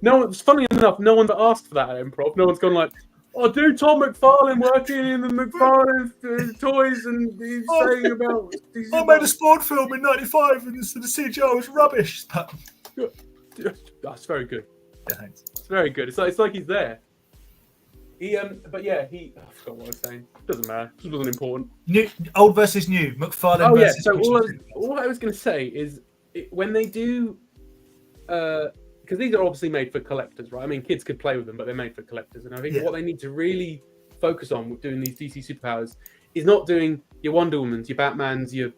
no one. Funny enough, no one's asked for that at improv. No one's gone like, I do Tom McFarland working in the McFarland toys, and he's saying about. I made a sport film in '95, and the CGI was rubbish. But that's very good. yeah, thanks. It's very good. It's like he's there. But yeah, I forgot what I was saying. Doesn't matter. It wasn't important. New, old versus new. McFarlane. Oh yeah. Versus So all I was going to say is when they do, because these are obviously made for collectors, right? I mean, kids could play with them, but they're made for collectors. And I think what they need to really focus on with doing these DC superpowers is not doing your Wonder Womans, your Batmans, your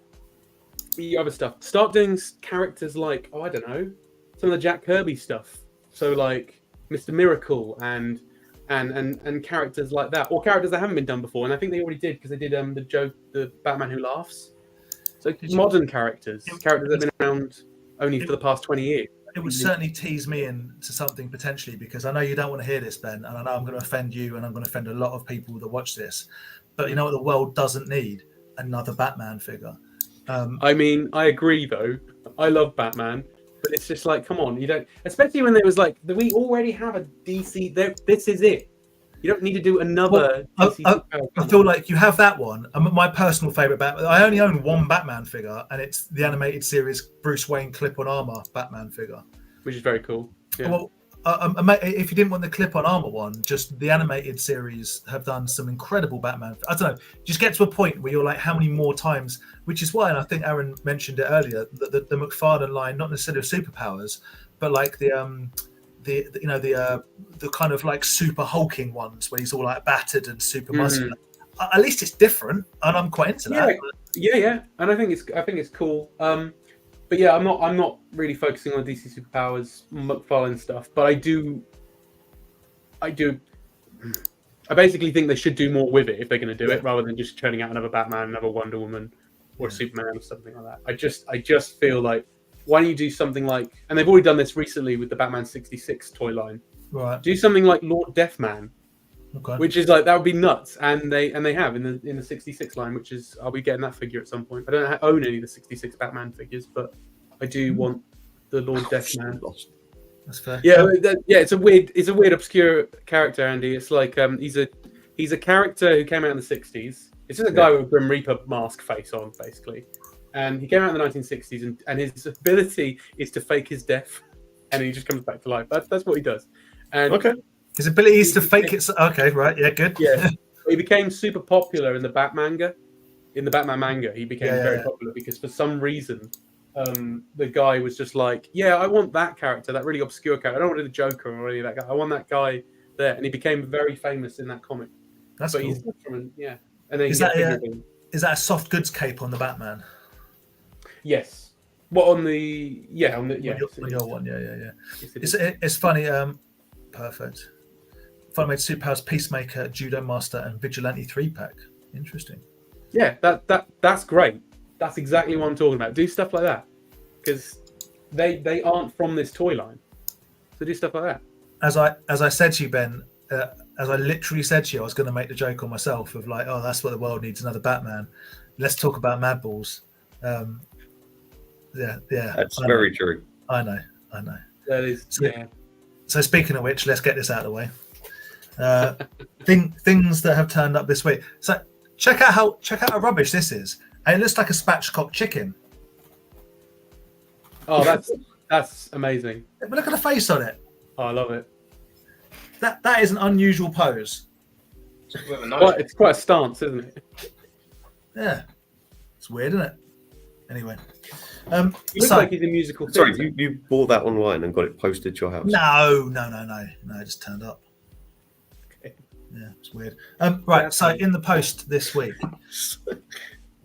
other stuff. Start doing characters like, I don't know, some of the Jack Kirby stuff. So like Mr. Miracle and characters like that, or characters that haven't been done before. And I think they already did, because they did the Batman Who Laughs. So modern characters that have been around only for the past 20 years. It would certainly tease me into something potentially, because I know you don't want to hear this, Ben, and I know I'm going to offend you, and I'm going to offend a lot of people that watch this. But you know what the world doesn't need? Another Batman figure. I mean, I agree though. I love Batman, but it's just like, come on, you don't. Especially when there was like, we already have a DC. This is it. You don't need to do another. DC I feel like you have that one. My personal favorite Batman. I only own one Batman figure, and it's the animated series Bruce Wayne clip-on armor Batman figure, which is very cool. Yeah. Well, if you didn't want the clip-on armor one, just the animated series have done some incredible Batman. I don't know. Just get to a point where you're like, how many more times? Which is why, and I think Aaron mentioned it earlier, the McFarlane line, not necessarily of superpowers, but like the kind of like super hulking ones where he's all like battered and super muscular. At least it's different, and I'm quite into that. Yeah, and I think it's cool. But yeah, I'm not really focusing on DC superpowers, McFarlane stuff. But I basically think they should do more with it if they're going to do it, rather than just churning out another Batman, another Wonder Woman, or a Superman or something like that. I just feel like, why don't you do something like, and they've already done this recently with the Batman 66 toy line. Right. Do something like Lord Deathman, which is like, that would be nuts. And they have in the 66 line, which is, I'll be getting that figure at some point. I don't own any of the 66 Batman figures, but I do want the Lord Deathman. That's fair. Yeah, it's a weird obscure character, Andy. It's like he's a character who came out in the 60s. It's just a guy with a Grim Reaper mask face on, basically. And he came out in the 1960s, and his ability is to fake his death, and he just comes back to life. That's what he does. And his ability is to fake it. Okay, right, yeah, good. Yeah, he became super popular in the Batman manga. He became very popular because for some reason, the guy was just like, I want that character, that really obscure character. I don't want the Joker or any of that guy. I want that guy there, and he became very famous in that comic. That's cool. He's different, And then is that a soft goods cape on the Batman? Yes. What on the your one, It's funny. Perfect. Fun made Superpowers, Peacemaker, Judo Master, and Vigilante 3-pack. Interesting. Yeah, that's great. That's exactly what I'm talking about. Do stuff like that, because they aren't from this toy line, so do stuff like that. As I said to you, Ben, as I literally said to you, I was going to make the joke on myself of like, oh, that's what the world needs, another Batman. Let's talk about Mad Balls. Yeah. That's very true. I know. That is. So speaking of which, let's get this out of the way. Things that have turned up this week. So check out how rubbish this is. And it looks like a spatchcock chicken. Oh, that's amazing. But look at the face on it. Oh, I love it. That is an unusual pose. It's quite a stance, isn't it? Yeah. It's weird, isn't it? Anyway. He looks like he's a musical. Sorry, you bought that online and got it posted to your house? No. It just turned up. Okay. Yeah, it's weird. Right, so in the post this week,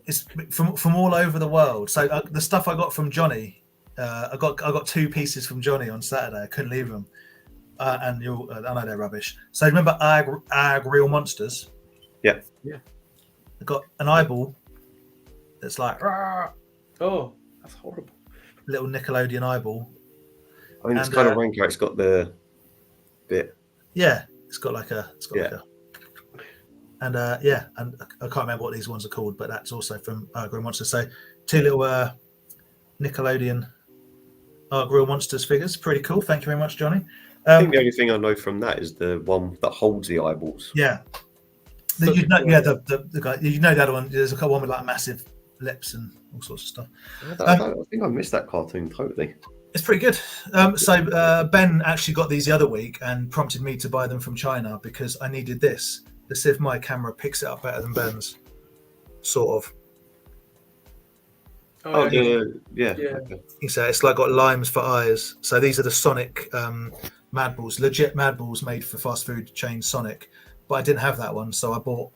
it's from all over the world. So the stuff I got from Johnny, I got 2 pieces from Johnny on Saturday. I couldn't leave them, and I know they're rubbish. So remember Ag Real Monsters? Yeah. I got an eyeball that's like, Rawr! Oh, that's horrible. Little Nickelodeon eyeball. I mean, it's kind of wanky. It's got the bit. Yeah, it's got like a. And I can't remember what these ones are called, but that's also from Real Monsters. So 2 little Nickelodeon Real Monsters figures. Pretty cool. Thank you very much, Johnny. I think the only thing I know from that is the one that holds the eyeballs. Yeah. Such You a know, cool yeah, idea. the guy. You know the other one. There's a one with like massive lips and all sorts of stuff. I think I missed that cartoon totally. It's pretty good. So Ben actually got these the other week and prompted me to buy them from China because I needed this. Let's see if my camera picks it up better than Ben's. Sort of. Oh, yeah. yeah. Yeah. Okay. You say it's like got limes for eyes. So these are the Sonic Mad Balls, legit Mad Balls made for fast food chain Sonic. But I didn't have that one, so I bought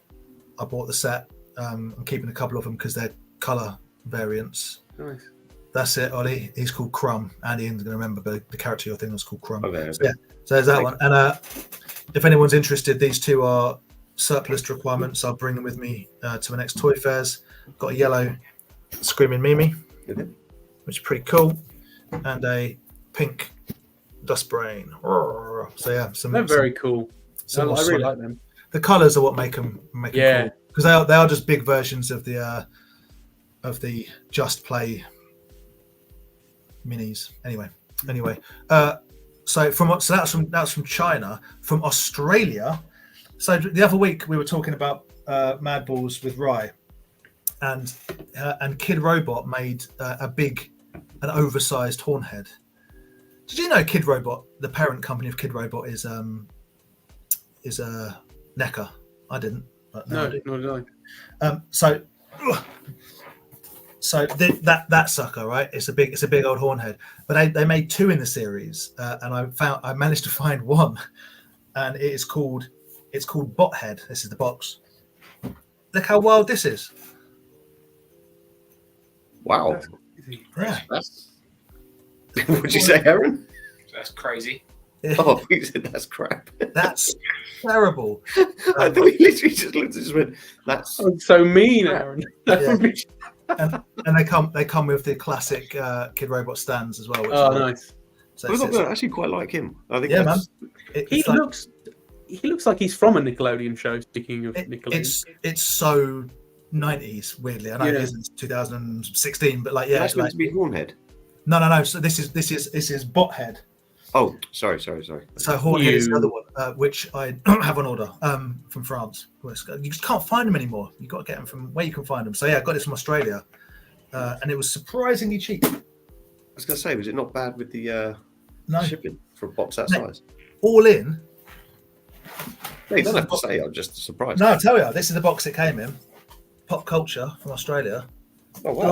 the set. I'm keeping a couple of them because they're color variants. Nice. That's it, Ollie. He's called Crumb. Andy Ian's going to remember, but the character you're thinking was called Crumb. Okay. So, yeah, so there's that one. And if anyone's interested, these two are surplus requirements. I'll bring them with me to the next toy fairs. Got a yellow Screaming Mimi, which is pretty cool, and a pink Dust Brain. So yeah, They're very cool. I more really solid. like them. The colours are what make them Yeah. cool, because they are just big versions of the Just Play minis. Anyway, so that's from China. From Australia. So the other week we were talking about Mad Balls with Rye, and Kid Robot made an oversized Hornhead. Did you know Kid Robot, the parent company of Kid Robot, is NECA? I didn't. But No, I do. nor did I. So that sucker, right? It's a big old Hornhead. But they made two in the series, and I managed to find one, and it's called Bothead. This is the box. Look how wild this is. Wow. Yeah. What'd you say, Aaron? That's crazy. Oh, he said that's crap. That's terrible. I thought he literally just looked at us and went, "That's Oh, so mean, Aaron. Yeah. And they come with the classic Kid Robot stands as well. Which Oh, are- nice. So I actually quite like him. I think Yeah, that's, He it's like- looks like he's from a Nickelodeon show. Speaking of Nickelodeon, it's so 90s. Weirdly, I know it Yeah. isn't 2016, but like yeah, that's it's meant like to be Hornhead. no. So this is Bothead. Oh, sorry. So Hornhead is the You- other one, which I have on order from France. You just can't find them anymore. You got to get them from where you can find them. So yeah, I got this from Australia, and it was surprisingly cheap. I was going to say, was it not bad with the No, shipping for a box that No. size? all in. No, you don't have to say. I'm just surprised. No, I tell you, this is the box it came in. Pop Culture from Australia. Oh, wow.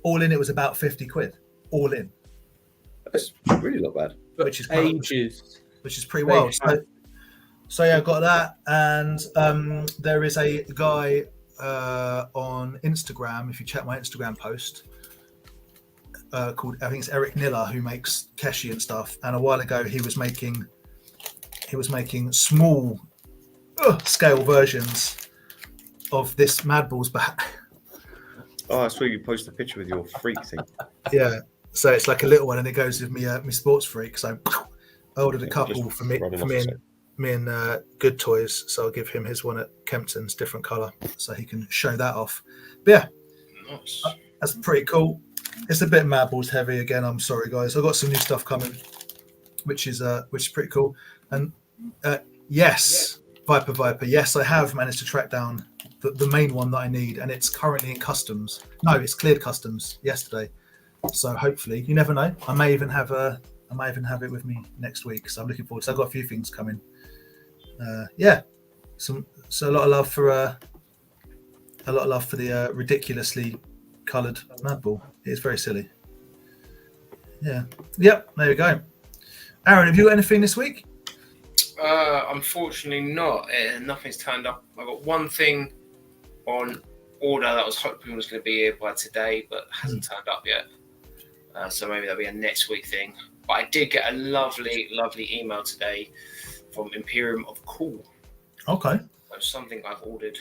All in, it was about 50 quid. All in, That's really not bad. which is kind of- ages. which is pretty wild. So yeah, I got that, and there is a guy on Instagram. If you check my Instagram post, called I think it's Eric Niller, who makes Keshi and stuff. And a while ago, he was making small scale versions of this Mad Balls back. Oh, I saw you post a picture with your freak thing. Yeah, so it's like a little one, and it goes with me Sports Freak. So I ordered a Yeah, couple just for me running off a sec. and Good Toys. So I'll give him his one at Kempton's, different colour, so he can show that off. But yeah, Nice. that's pretty cool. It's a bit Mad Balls heavy again. I'm sorry, guys. I've got some new stuff coming, which is pretty cool. And yes, Viper. Yes, I have managed to track down the main one that I need, and it's currently in customs. No, it's cleared customs yesterday. So hopefully, you never know. I may even have it with me next week. So I'm looking forward. So I've got a few things coming. Yeah, so a lot of love for the ridiculously coloured Mad Ball. It's very silly. Yeah. Yep. There we go. Aaron, have you got anything this week? Unfortunately not. Nothing's turned up. I got one thing on order that I was hoping was going to be here by today, but hasn't turned up yet. So maybe that'll be a next week thing. But I did get a lovely email today from Imperium of Co. Okay. That's something I've ordered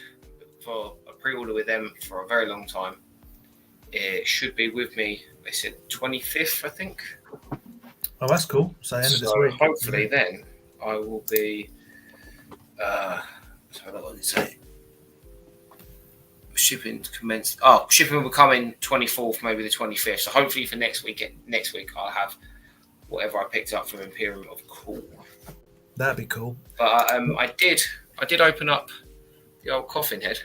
for a pre-order with them for a very long time. It should be with me. They said 25th, I think. Oh, that's cool. So end of this So week. hopefully then I will be. So what did it say? Shipping commenced. Oh, shipping will be coming 24th, maybe the 25th. So hopefully for next week I'll have whatever I picked up from Imperium of Co. That'd be cool. But I did open up the old coffin head.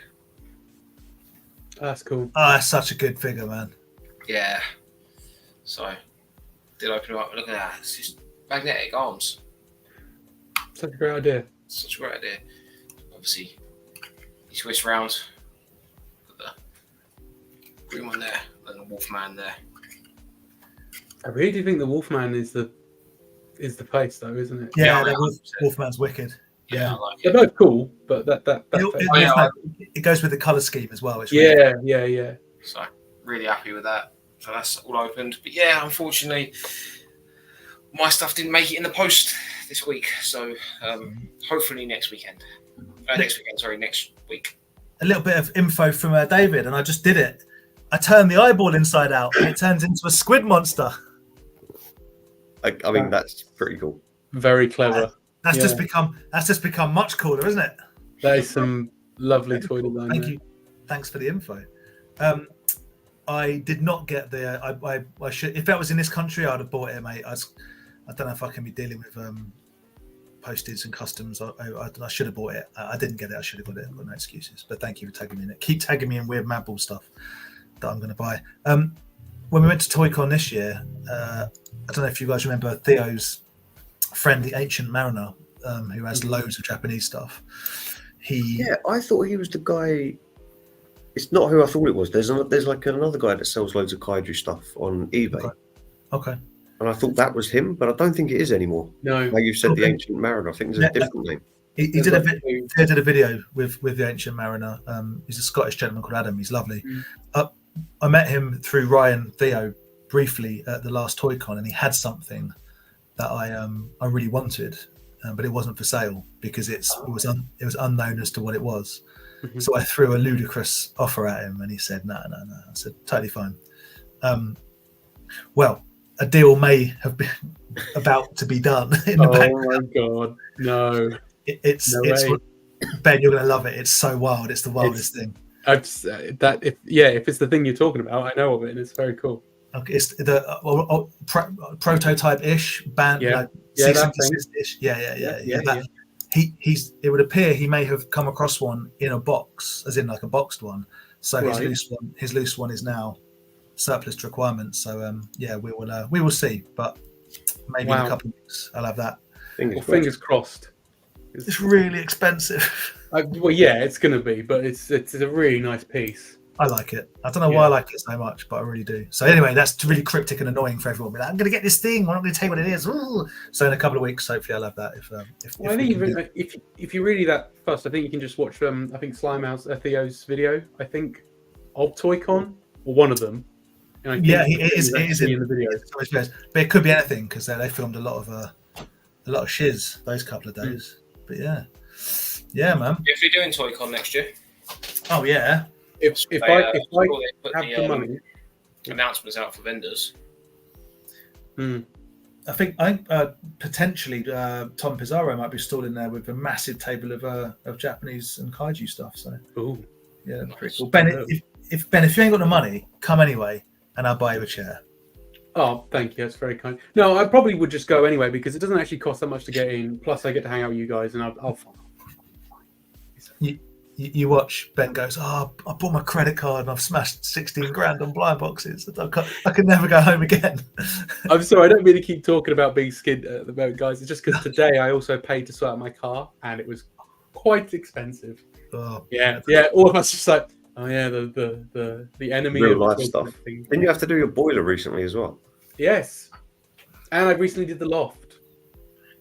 That's cool. Oh, that's such a good figure, man. Yeah. So did open it up. Look at that. It's just magnetic arms. Such a great idea. Such a great idea. Obviously, you twist round. Got the green one there, and the Wolfman there. I really do think the Wolfman is the face, though, isn't it? Yeah, Yeah, Wolfman's wicked. Yeah, I like They're it. both cool, but that It goes with the color scheme as well. It's yeah, really yeah. So really happy with that. So that's all opened. But yeah, unfortunately, my stuff didn't make it in the post this week. So hopefully next week. a little bit of info from David, and I just did it. I turned the eyeball inside out, and it turns into a squid monster. I mean, that's pretty cool. Very clever. That's just become much cooler, isn't it? That is some lovely toy design. Thank you. Thanks for the info. I did not get the. I should. If that was in this country, I'd have bought it, mate. I don't know if I can be dealing with postage and customs. I should have bought it. I didn't get it. I should have got it. I've got no excuses. But thank you for tagging me in it. Keep tagging me in weird Madball stuff that I'm going to buy. When we went to ToyCon this year, I don't know if you guys remember Theo's friend, the Ancient Mariner, who has loads of Japanese stuff. Yeah, I thought he was the guy. It's not who I thought it was. There's like another guy that sells loads of kaiju stuff on eBay. Okay. And I thought that was him, but I don't think it is anymore. No. Like you said, the Ancient Mariner. I think there's a different name. He did a video with the Ancient Mariner. He's a Scottish gentleman called Adam. He's lovely. I met him through Ryan Theo briefly at the last ToyCon, and he had something that I really wanted, but it wasn't for sale because it was unknown as to what it was. Mm-hmm. So I threw a ludicrous offer at him, and he said, "No." I said, "Totally fine." Well, a deal may have been about to be done in the background. Oh my god, no! It's Ben, you're gonna love it. It's so wild. It's the wildest thing. If it's the thing you're talking about, I know of it, and it's very cool. Okay, it's the prototype-ish band, Yeah, ish. Yeah. It would appear he may have come across one in a box, as in like a boxed one. So his loose one is now surplus to requirements. So we will see, but maybe in a couple of weeks I'll have that. Fingers crossed. It's really expensive. It's going to be, but it's a really nice piece. I like it. I don't know why I like it so much, but I really do. So anyway, that's really cryptic and annoying for everyone. Like, I'm going to get this thing. I'm not going to tell you what it is. Ooh. So in a couple of weeks, hopefully, I'll have that. If you're really that fussed, I think you can just watch I think Slimehouse Theo's video. I think of ToyCon or one of them. And it is in the video. But it could be anything because they filmed a lot of shiz those couple of days. But yeah, man. If you're doing ToyCon next year. Oh yeah. If I have the money, announcements out for vendors. I think potentially Tom Pizarro might be stood in there with a massive table of Japanese and kaiju stuff. So yeah, that's pretty cool. Ben, if you ain't got the money, come anyway, and I'll buy you a chair. Oh, thank you. That's very kind. No, I probably would just go anyway because it doesn't actually cost that much to get in. Plus, I get to hang out with you guys, and I'll. You watch Ben goes, I bought my credit card and I've smashed 16 grand on blind boxes. I could never go home again. I'm sorry, I don't mean to keep talking about being skid at the moment, guys. It's just because today I also paid to sort out my car and it was quite expensive. Oh, yeah. All of us just like, the enemy real of life stuff. Didn't you have to do your boiler recently as well? Yes, and I recently did the loft,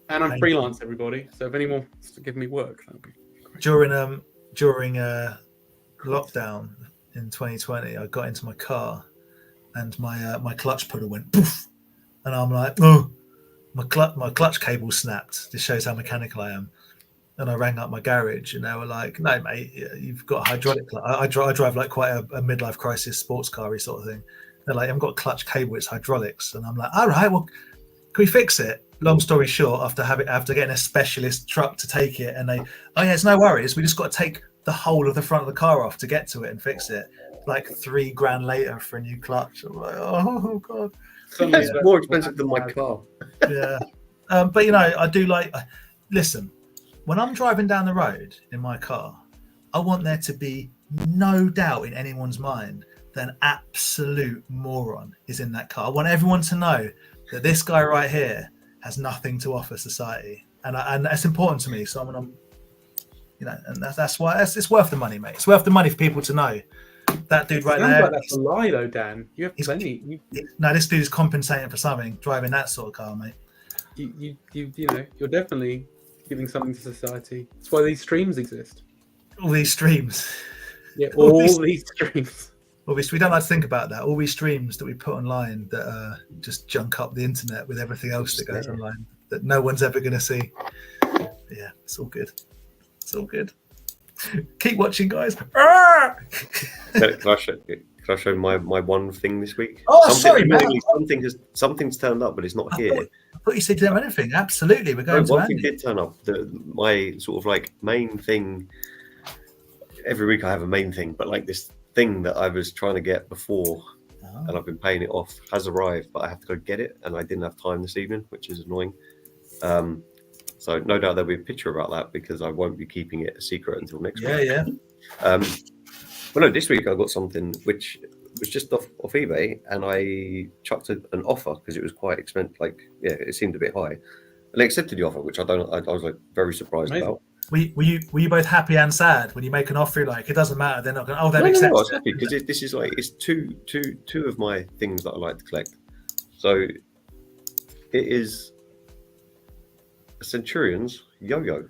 and I'm freelance, everybody. So if anyone wants to give me work, that would be great. During lockdown in 2020, I got into my car and my clutch pedal went poof, and I'm like, oh, my clutch cable snapped. This shows how mechanical I am. And I rang up my garage, and they were like, "No, mate, you've got a hydraulic." I drive like quite a midlife crisis sports car-y sort of thing. They're like, "I've got a clutch cable; it's hydraulics." And I'm like, "All right, well, can we fix it?" Long story short, after getting a specialist truck to take it, and it's no worries. We just got to take the whole of the front of the car off to get to it and fix it. Like $3,000 later for a new clutch. I'm like, oh god. Suddenly It's that's more what expensive than my happened. car. Yeah. But I do like. Listen, when I'm driving down the road in my car, I want there to be no doubt in anyone's mind that an absolute moron is in that car. I want everyone to know that this guy right here has nothing to offer society, and that's important to me. So I'm and that's why it's worth the money, mate. It's worth the money for people to know that dude right Sounds there. like that's a lie, though, Dan. You have He's- plenty. No, this dude is compensating for something driving that sort of car, mate. You're definitely giving something to society. That's why these streams exist. All these streams. Yeah, All all these- these streams. Obviously, we don't like to think about that. All these streams that we put online that just junk up the internet with everything else that goes online that no one's ever going to see. Yeah, it's all good. It's all good. Keep watching, guys. Ah! Can I show my one thing this week? Oh, sorry, man. Something's turned up, but it's not here. I thought you said you didn't have anything. Absolutely, we're No, going to one thing Andy. did turn up. My sort of like main thing. Every week I have a main thing, but like this thing that I was trying to get before, Oh. and I've been paying it off, has arrived, but I have to go get it, and I didn't have time this evening, which is annoying. So no doubt there'll be a picture about that because I won't be keeping it a secret until next week. Yeah. Well, no, this week I got something which was just off eBay, and I chucked an offer because it was quite expensive. Like, yeah, it seemed a bit high, and I accepted the offer, which I was like very surprised Amazing. about. Were you both happy and sad when you make an offer? You're like, it doesn't matter. They're not going. Oh, they've No, I accepted was it. happy because this is like it's two of my things that I like to collect. So it is a Centurion's Yoyo.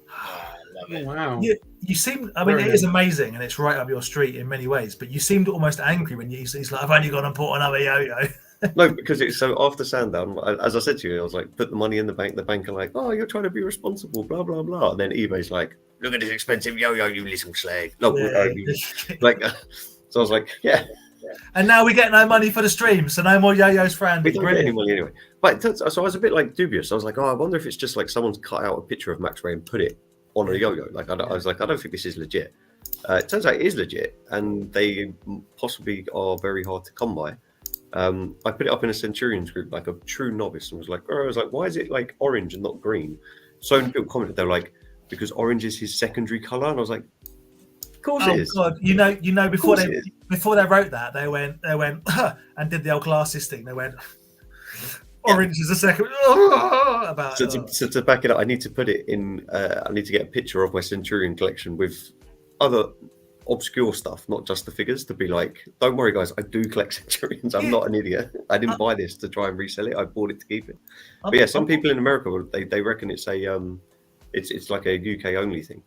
I love Oh, it. wow. You seem. I mean, Very it is amazing, and it's right up your street in many ways. But you seemed almost angry when he's like, "I've only gone and bought another yo-yo." No, because it's so after Sandown, as I said to you, I was like, put the money in the bank. The bank are like, oh, you're trying to be responsible, blah blah blah. And then eBay's like, look at this expensive yo-yo, you little slag. No, Yeah. like, so I was like, yeah, And now we get no money for the stream, so no more yo-yos for Andy. we don't get any Brilliant. money anyway. But so I was a bit like dubious. I was like, oh, I wonder if it's just like someone's cut out a picture of Max Ray and put it on a yo-yo. Like, I was like, I don't think this is legit. It turns out it is legit, and they possibly are very hard to come by. I put it up in a Centurions group like a true novice and was like, why is it like orange and not green? So many people commented, they're like, because orange is his secondary color, and I was like, of course it is. God, you know, before course it is. they wrote that, they went and did the old glasses thing. They went, orange is a second. About So to back it up, I need to put it in. I need to get a picture of my Centurion collection with other obscure stuff, not just the figures, to be like, don't worry guys, I do collect Centurions. I'm not an idiot. I didn't buy this to try and resell it. I bought it to keep it. But yeah, some people in America, they reckon it's a it's like a UK only thing.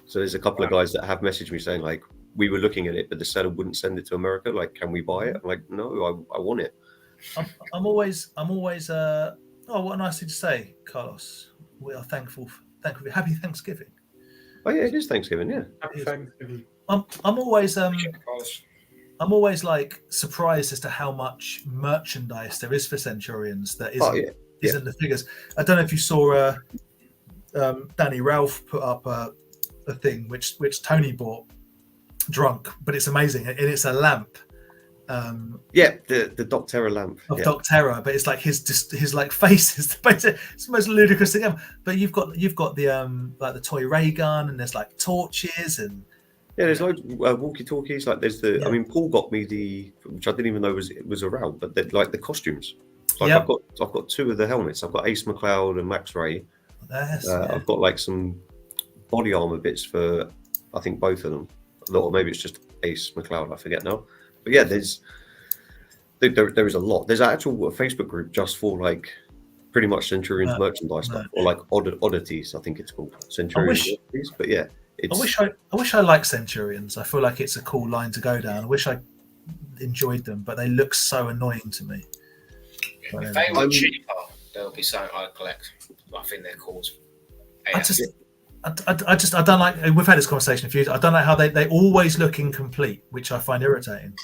So there's a couple of guys that have messaged me saying like, we were looking at it, but the seller wouldn't send it to America. Like, can we buy it? I'm like, no, I want it. I'm always oh, what a nice thing to say, Carlos. We are thankful. Happy Thanksgiving. Oh yeah, it is Thanksgiving. Yeah. Happy Thanksgiving. I'm always Because I'm always like surprised as to how much merchandise there is for Centurions that isn't the figures. I don't know if you saw Danny Ralph put up a thing which Tony bought drunk, but it's amazing, and it's a lamp. The Doc Terror lamp Of Doc Terror, but it's like his like face is it's the most ludicrous thing ever. But you've got the like the toy ray gun, and there's like torches and there's loads of walkie-talkies. Like there's I mean, Paul got me which I didn't even know was around, but like the costumes. Like I've got two of the helmets. I've got Ace McCloud and Max Ray. I've got like some body armor bits for I think both of them, or maybe it's just Ace McCloud. I forget now. But yeah, there is a lot. There's an actual Facebook group just for like pretty much Centurion's merchandise stuff, or like oddities. I think it's called Centurion oddities. But yeah, I wish I liked Centurions. I feel like it's a cool line to go down. I wish I enjoyed them, but they look so annoying to me. if they were cheaper, there'll be something I'd collect. I think they're called. I don't like. We've had this conversation a few times. I don't like how they always look incomplete, which I find irritating.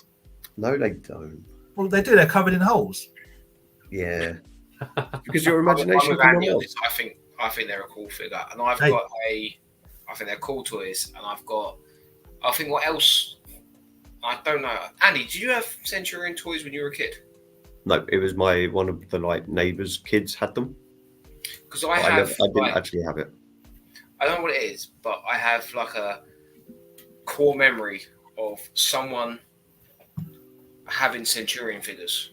No, they don't. Well, they do. They're covered in holes. Yeah, because your imagination. I think they're a cool figure, and I think they're cool toys, and I think what else? I don't know. Andy, did you have Centurion toys when you were a kid? No, it was one of the like neighbours' kids had them. Because I didn't actually have it. I don't know what it is, but I have like a core memory of someone having Centurion figures.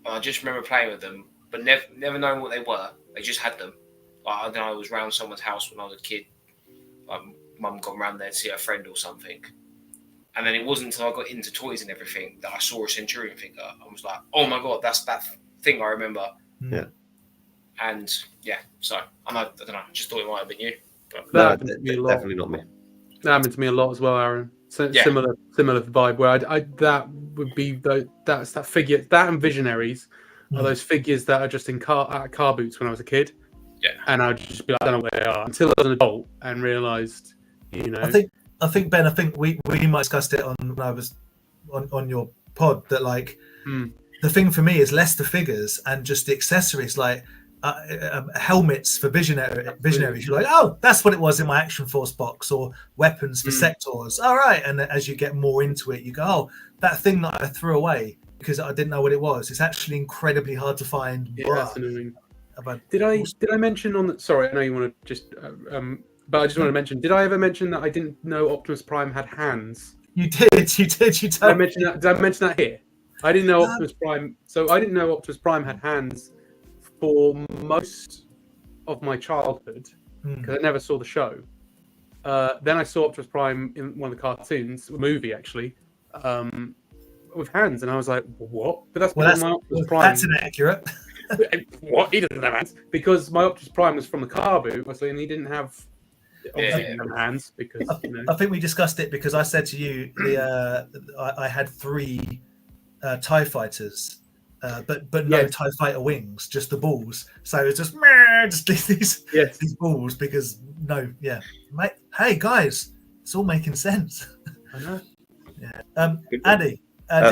I just remember playing with them, but never knowing what they were. They just had them. Like, I don't know, I was around someone's house when I was a kid. Like, mum gone round there to see her friend or something. And then it wasn't until I got into toys and everything that I saw a Centurion figure. I was like, oh my God, that's that thing I remember. Yeah. And yeah, so I don't know, I just thought it might have been you. But That definitely not me. That happened to me a lot as well, Aaron. So Yeah. similar vibe where I that would be that's that figure that and Visionaries are those figures that are just in car boots when I was a kid. Yeah. And I'd just be like, I don't know where they are until I was an adult and realised, you know. I think Ben, I think we might discussed it on when I was on your pod that like the thing for me is less the figures and just the accessories, like helmets for visionaries. You're like, oh, that's what it was in my Action Force box, or weapons for sectors. All right, and then as you get more into it, you go, oh, that thing that I threw away because I didn't know what it was. It's actually incredibly hard to find. Yeah, that's annoying. Did I mention on the? Sorry, I know you want to just, but I just want to mention. Did I ever mention that I didn't know Optimus Prime had hands? You did. You told me. Did I mention that here? I didn't know Optimus Prime. So I didn't know Optimus Prime had hands for most of my childhood because I never saw the show. Then I saw Optimus Prime in one of the cartoons, a movie actually, with hands, and I was like, "What?" But that's because my Optimus Prime. That's inaccurate. What? He doesn't have hands because my Optimus Prime was from the car boot, obviously, and he didn't have hands because. I think we discussed it because I said to you I had 3 TIE fighters. But no TIE fighter wings, just the balls. So it's just these balls because mate, hey guys, it's all making sense. I know. Andy, I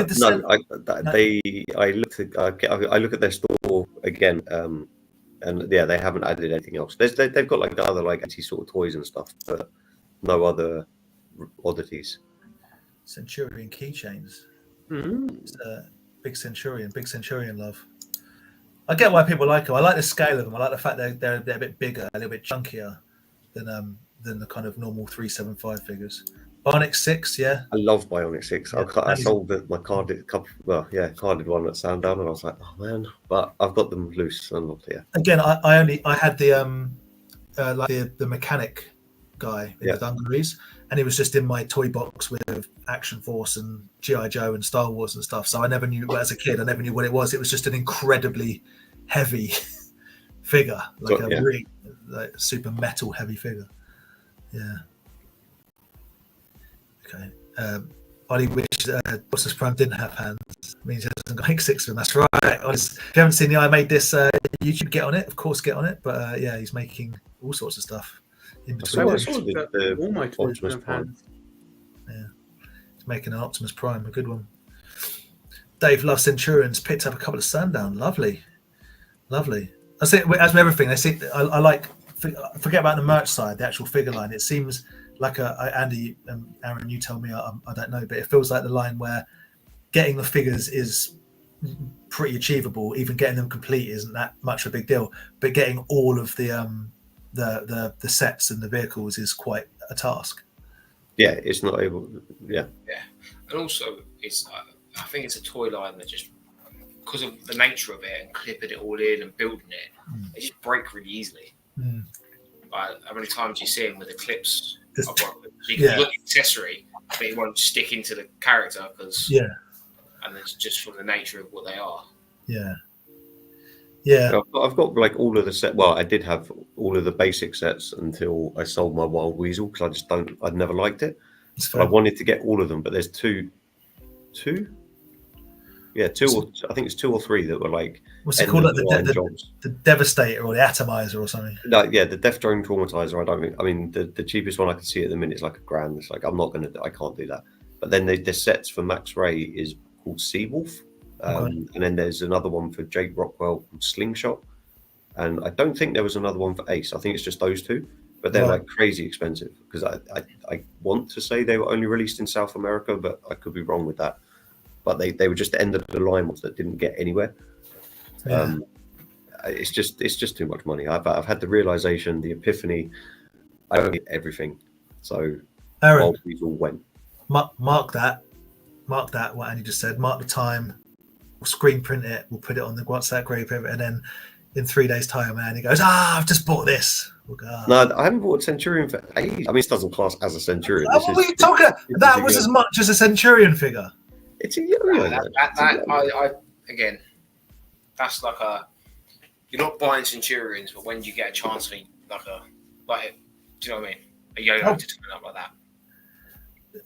look at their store again, and they haven't added anything else. They've got like other like anti sort of toys and stuff, but no other oddities. Centurion keychains. It's, Big Centurion love. I get why people like them. I like the scale of them. I like the fact they're a bit bigger, a little bit chunkier than the kind of normal 375 figures. Bionic 6, yeah. I love Bionic 6. Yeah, I sold my carded carded one at Sandown, and I was like, oh man, but I've got them loose and Again, I had the the mechanic guy in the dungarees, and he was just in my toy box with Action Force and G.I. Joe and Star Wars and stuff. So I never knew, as a kid, I never knew what it was. It was just an incredibly heavy figure, like really super metal heavy figure. Yeah. Okay. Ollie wished Optimus Prime didn't have hands. It means he doesn't got 6 of them. That's right. If you haven't seen the I Made This YouTube, get on it. Of course, get on it. But he's making all sorts of stuff in between. All my toys have hands. Yeah, he's making an Optimus Prime, a good one. Dave loves Centurions. Picked up a couple of Sundown. Lovely. I say, as with everything, I like. Forget about the merch side, the actual figure line. It seems like Andy and Aaron, you tell me, I don't know, but it feels like the line where getting the figures is pretty achievable. Even getting them complete isn't that much of a big deal, but getting all of the sets and the vehicles is quite a task. Yeah, it's not able. Yeah, and also I think it's a toy line that just because of the nature of it and clipping it all in and building it, they just break really easily. Like how many times you see them with the clips? You can look accessory, but it won't stick into the character because and it's just from the nature of what they are. I've got like all of the set. Well, I did have all of the basic sets until I sold my Wild Weasel because I'd never liked it. But I wanted to get all of them, but there's two. Yeah, I think it's 2 or 3 that were like. What's it called? Like the Devastator or the Atomizer or something? No, the Death Drone Traumatizer. I mean, the cheapest one I can see at the minute is like $1,000. It's like I can't do that. But then the sets for Max Ray is called Seawolf, and then there's another one for Jake Rockwell called Slingshot, and I don't think there was another one for Ace. I think it's just those 2, but they're like crazy expensive because I want to say they were only released in South America, but I could be wrong with that. but they were just the end of the line ones that didn't get anywhere. Yeah. It's just too much money. I've had the realization, the epiphany. I own everything. So Aaron, while these all went, mark that. What Andy just said. Mark the time. We'll screen print it. We'll put it on the WhatsApp group, and then in 3 days' time, Andy goes, I've just bought this. We'll go, no, I haven't bought a Centurion for ages. I mean, this doesn't class as a Centurion. What were you talking about? That was as much as a Centurion figure. It's a Yoyo. Again, that's like a. You're not buying Centurions, but when do you get a chance for do you know what I mean? A Yoyo to turn up like that.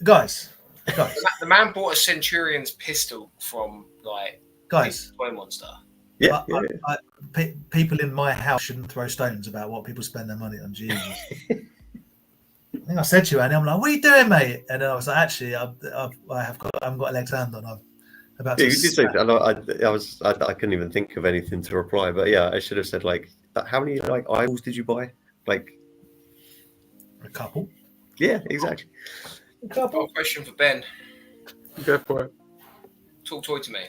Guys. The man bought a Centurion's pistol from Toy Monster. Yeah, people in my house shouldn't throw stones about what people spend their money on. Jesus. I think I said to you, Andy, I'm like, what are you doing, mate? And then I was like, actually, I haven't got a leg to land on. I'm about to. You did say that. I couldn't even think of anything to reply, but yeah, I should have said how many idols did you buy? A couple. Yeah, exactly. I've got a question for Ben. Go for it. Talk toy to me.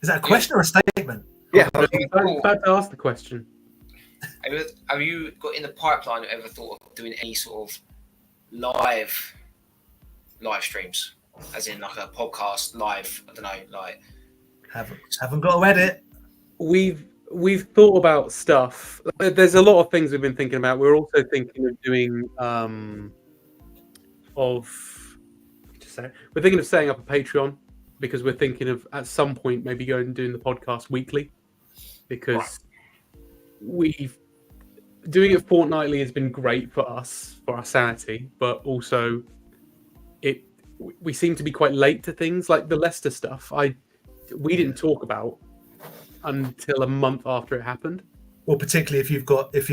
Is that a question or a statement? Yeah. I'm about to ask the question. Have you got in the pipeline ever thought of doing any sort of live streams, as in like a podcast live? I don't know, haven't got to edit. We've thought about stuff. There's a lot of things we've been thinking about. We're also thinking of doing we're thinking of setting up a Patreon, because we're thinking of at some point maybe going and doing the podcast weekly, because doing it fortnightly has been great for us, for our sanity, but also we seem to be quite late to things like the Leicester stuff. We didn't talk about until a month after it happened. Well, particularly if you've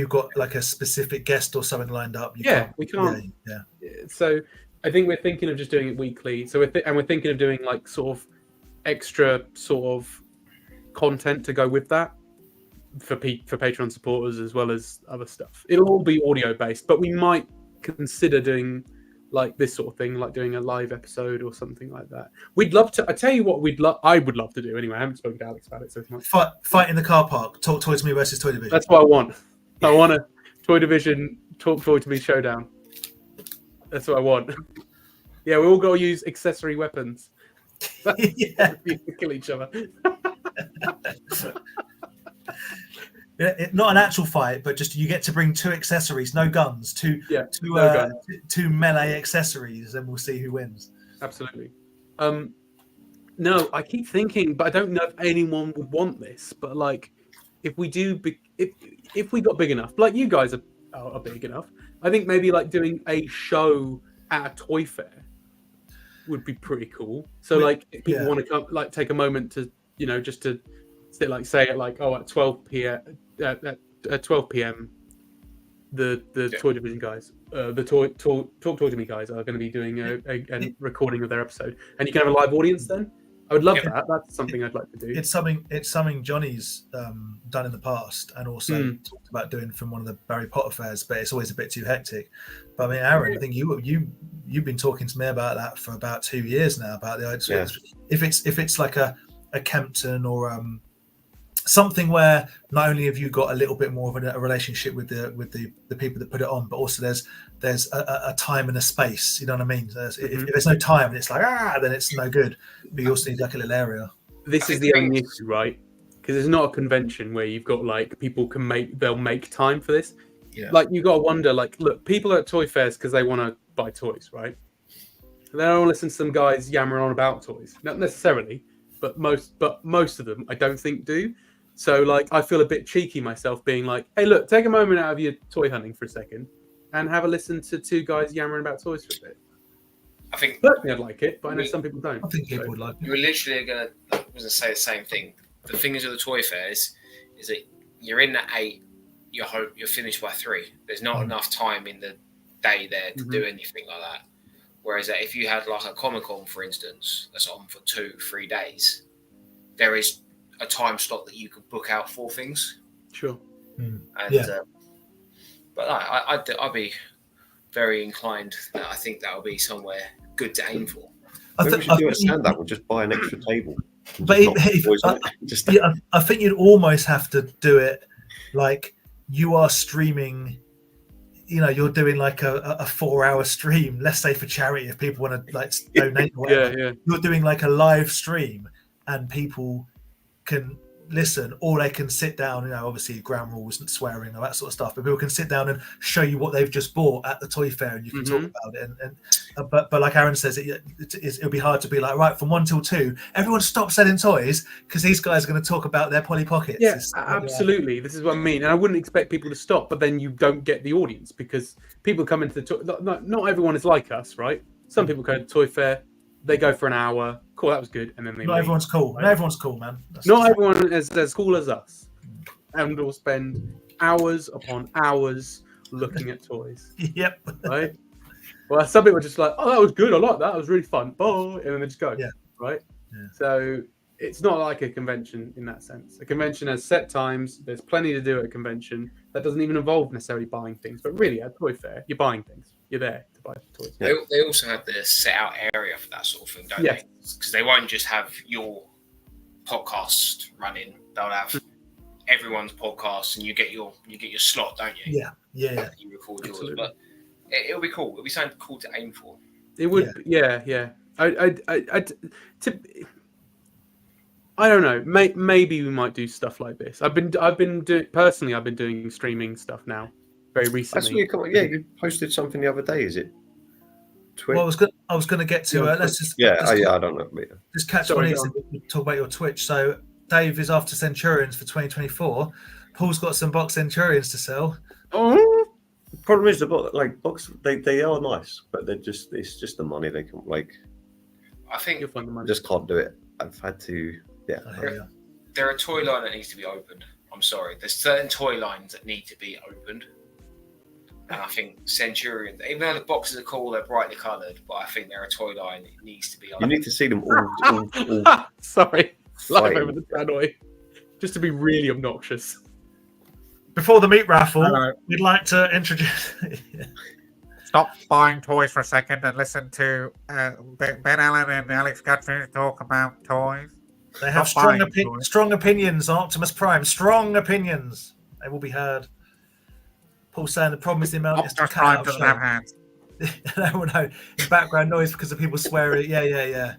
got like a specific guest or something lined up. We can't. Yeah. So I think we're thinking of just doing it weekly. So we're thinking of doing like sort of extra sort of content to go with that for Patreon supporters as well as other stuff. It'll all be audio based, but we might consider doing like this sort of thing, like doing a live episode or something like that. We'd love to. I tell you what, I would love to do anyway. I haven't spoken to Alex about it, so fight in the car park. Talk Toy to Me versus Toy Division. That's what I want. I want a Toy Division Talk Toy to Me showdown. That's what I want. Yeah, we all got to use accessory weapons. Yeah. Kill each other. Not an actual fight, but just you get to bring two accessories, no guns, two melee accessories, and we'll see who wins. Absolutely. No, I keep thinking, but I don't know if anyone would want this. But like, if we do, if we got big enough, like you guys are big enough, I think maybe like doing a show at a toy fair would be pretty cool. So like, if people want to come, like, take a moment to, just to say at like, at 12 p.m. At 12 p.m. the Toy Division guys, the Talk Toy to Me guys are going to be doing a recording of their episode, and you can have a live audience then. I would love that. That's something I'd like to do. It's something Johnny's done in the past, and also talked about doing from one of the Barry Potter fairs, but it's always a bit too hectic. But I mean, Aaron, I think you've been talking to me about that for about 2 years now, about the idea. If it's like a Kempton or something where not only have you got a little bit more of a relationship with the people that put it on, but also there's a time and a space. You know what I mean? If there's no time and it's like then it's no good. But you also need like a little area. This is the only issue, right? Because it's not a convention where you've got like people they'll make time for this. Yeah. Like you got to wonder, like, look, people are at toy fairs because they want to buy toys, right? And they don't listen to some guys yammering on about toys, not necessarily, but most of them I don't think do. So, like, I feel a bit cheeky myself being like, hey, look, take a moment out of your toy hunting for a second and have a listen to two guys yammering about toys for a bit. I think personally I'd like it, but I know some people don't. I think people would like it. You were literally going to say the same thing. The thing is with the toy fairs is that you're in at 8, you're finished by 3. There's not enough time in the day there to do anything like that. Whereas if you had like a Comic-Con, for instance, that's on for 2-3 days, there is a time slot that you could book out for things. Sure. But I'd be very inclined. I think that would be somewhere good to aim for. Maybe we should do a stand-up and just buy an extra table. But I think you'd almost have to do it like you are streaming. You're doing like a 4-hour stream, let's say for charity, if people want to like donate or whatever. Yeah. You're doing like a live stream and people can listen, or they can sit down, obviously ground rules and swearing and that sort of stuff, but people can sit down and show you what they've just bought at the toy fair and you can talk about it. But like Aaron says, it'll be hard to be like, right, from 1 till 2, everyone stop selling toys because these guys are going to talk about their Polly Pockets. Yeah, absolutely. This is what I mean. And I wouldn't expect people to stop, but then you don't get the audience because people come into the toy. Not everyone is like us, right? Some people go to the toy fair, they go for an hour. Cool, that was good, and then they leave. Everyone's cool. Right? Not everyone's cool, man. Not everyone is as cool as us, and will spend hours upon hours looking at toys. Yep. Right. Well, some people are just like, "Oh, that was good. I like that. It was really fun." Bye, and then they just go. Yeah. Right. Yeah. So it's not like a convention in that sense. A convention has set times. There's plenty to do at a convention. That doesn't even involve necessarily buying things, but really at a toy fair, you're buying things. You're there to buy toys. They also have the set out area for that sort of thing, don't they? Because they won't just have your podcast running. They'll have everyone's podcast, and you get your slot, don't you? Yeah. You record yours, but it'll be cool. It'll be something cool to aim for. It would, yeah. I don't know. Maybe we might do stuff like this. I've been doing streaming stuff now. Very recently. You posted something the other day. Is it Twitch? Well, I was going to get to. Let's just. I don't know. Just catch one and talk about your Twitch. So Dave is after Centurions for 2024. Paul's got some box Centurions to sell. Oh, the problem is box. They are nice, but it's just the money they can I think you'll find the money. Just can't do it. I've had to. Yeah. There are a toy line that needs to be opened. I'm sorry. There's certain toy lines that need to be opened. And I think Centurion, even though the boxes are cool, they're brightly coloured, but I think they're a toy line that needs to be opened. You need to see them all Sorry. Live over the tannoy. Just to be really obnoxious. Before the meat raffle, we'd like to introduce... Stop buying toys for a second and listen to Ben Allen and Alex Guthrie talk about toys. They have strong opinions on Optimus Prime. Strong opinions. They will be heard. Paul saying the problem is the amount Optimus Prime doesn't have hands. No, background noise because of people swearing. Yeah,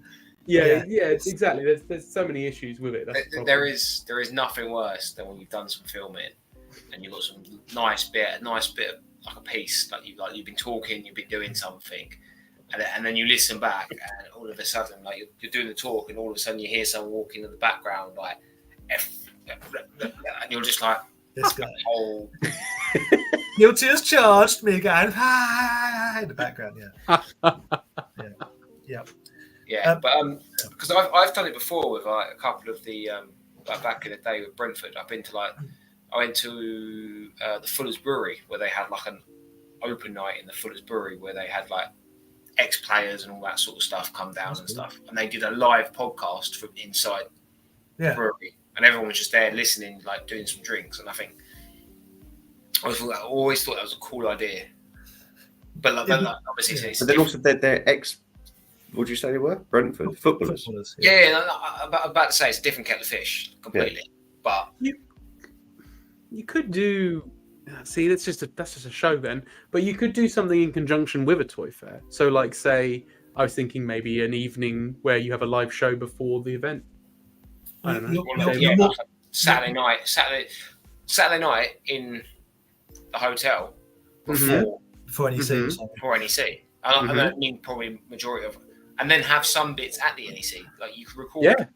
exactly. There's so many issues with it. There is nothing worse than when you've done some filming and you've got some nice bit of like a piece, like you've been talking, you've been doing something, and then you listen back, and all of a sudden, like you're doing the talk, and all of a sudden you hear someone walking in the background, like and you're just like, this guy. Oh. Guilty as charged, me again. In the background, yeah. But because I've done it before with like a couple of the back in the day with Brentford. I went to the Fuller's Brewery where they had like an open night in the Fuller's Brewery where they had like ex-players and all that sort of stuff come down and stuff, and they did a live podcast from inside the brewery, and everyone was just there listening, like doing some drinks. And I think I always thought that was a cool idea, but obviously, but then also they're ex. What did you say they were? Brentford footballers. I'm about to say it's a different kettle of fish completely, but you could do. See, that's just a show then. But you could do something in conjunction with a toy fair. So, like, say, I was thinking maybe an evening where you have a live show before the event. I don't know. Saturday night in the hotel before NEC. Before NEC. I mean, probably majority of, and then have some bits at the NEC. Like you could record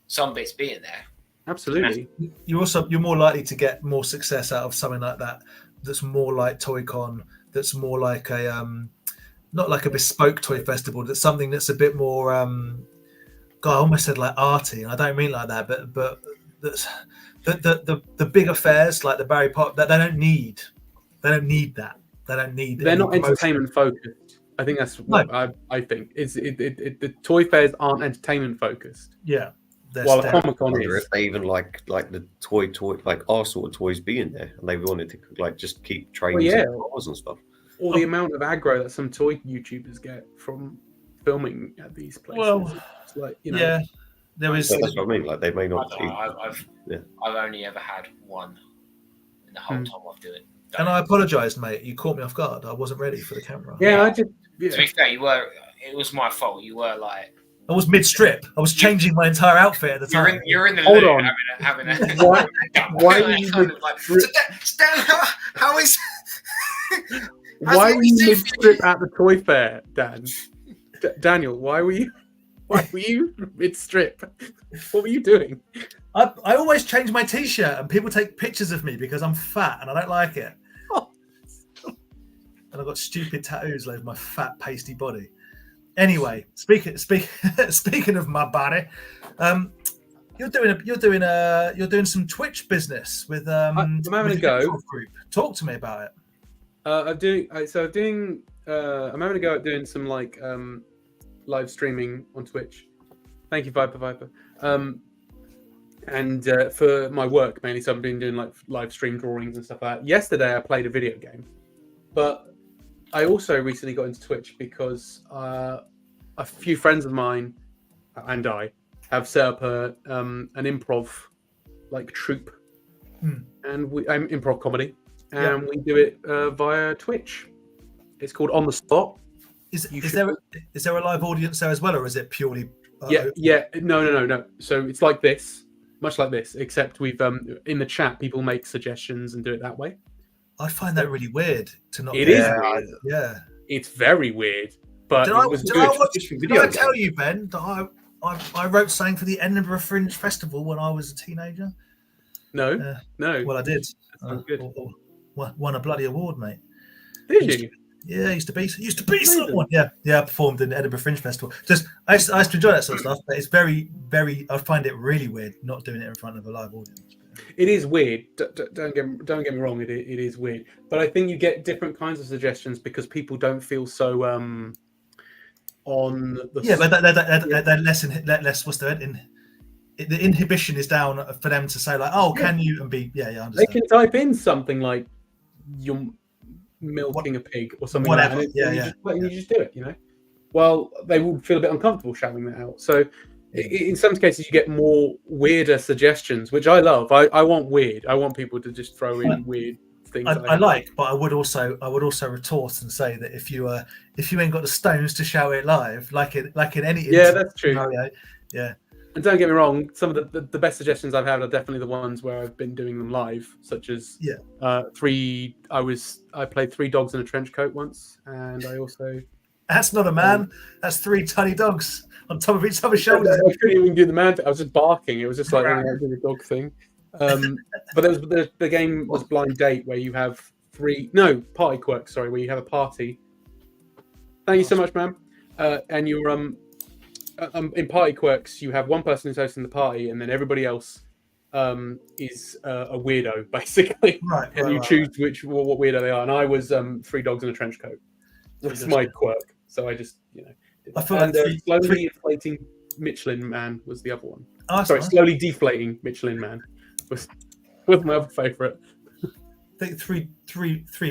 some bits being there. Absolutely. You're more likely to get more success out of something like that. That's more like ToyCon. That's more like a not like a bespoke toy festival. That's something that's a bit more. God, I almost said like arty, and I don't mean like that. But that's the big affairs like the Barry Pop that they don't need. They don't need that. They don't need. They're not entertainment focused. I think that's what I think. The toy fairs aren't entertainment focused. Yeah. While Comic-Con is. If they even like the toy like our sort of toys being there, and they wanted to like just keep trains and cars and stuff. Or the amount of aggro that some toy YouTubers get from filming at these places. Well, It's like, you know, yeah, there was. So that's what I mean. Like they may I not. don't know, Yeah. I've only ever had one in the whole time I've done it. And I apologise, mate. You caught me off guard. I wasn't ready for the camera. yeah, I just To be fair, it was my fault. You were like, I was mid-strip. I was changing my entire outfit at the time. you're in the Hold loo on. having a Why were you kind of like, so Stan, how is why How's were it you received? mid-strip at the toy fair, Dan? Daniel, why were you mid-strip? What were you doing? I always change my t-shirt and people take pictures of me because I'm fat and I don't like it. Oh. And I've got stupid tattoos over my fat, pasty body. Anyway, speaking of my body, you're doing some Twitch business with I'm having a go. Group. Talk to me about it. I'm having a go at doing some like live streaming on Twitch. Thank you, Viper. And for my work mainly, so I've been doing like live stream drawings and stuff like that. Yesterday I played a video game, but I also recently got into Twitch because a few friends of mine and I have set up an improv like troupe, and I'm improv comedy, and we do it via Twitch. It's called On the Spot. Is there a live audience there as well, or is it purely? No. So it's like this, much like this, except we've in the chat people make suggestions and do it that way. I find that really weird to not. It is weird. Yeah, it's very weird, but Did it was good. I tell you, Ben, that I wrote something for the Edinburgh Fringe Festival when I was a teenager? No. Well, I did. Good. Won a bloody award, mate. Did you? Yeah, I used to be someone. Yeah, I performed in the Edinburgh Fringe Festival. I used to enjoy that sort of stuff, but it's very, very. I find it really weird not doing it in front of a live audience. It is weird. Don't get me wrong. It is weird, but I think you get different kinds of suggestions because people don't feel so on the. Yeah, but they're less. What's the the inhibition is down for them to say like, oh, can you and be I understand. They can type in something like you're milking a pig or something whatever. like that. You just do it, you know. Well, they would feel a bit uncomfortable shouting that out. So in some cases you get more weirder suggestions, which I love. I want weird. I want people to just throw in weird things. I like, but I would also retort and say that if you ain't got the stones to shout it live, like in any that's true. scenario, yeah. And don't get me wrong, some of the best suggestions I've had are definitely the ones where I've been doing them live, such as I played 3 dogs in a trench coat once, and I also. That's not a man. That's 3 tiny dogs on top of each other's shoulders. I couldn't even do the man. I was just barking. It was just like doing the dog thing. But there was the game was Blind Date, where you have Party Quirk. Sorry, where you have a party. Thank you so much, ma'am. And you're in Party Quirks, you have one person who's hosting the party, and then everybody else is a weirdo, basically. Right. And you choose what weirdo they are. And I was 3 dogs in a trench coat. That's my quirk. So I just, I feel like slowly inflating Michelin Man was the other one. Oh, sorry, nice. slowly deflating Michelin Man was my other favourite. I think three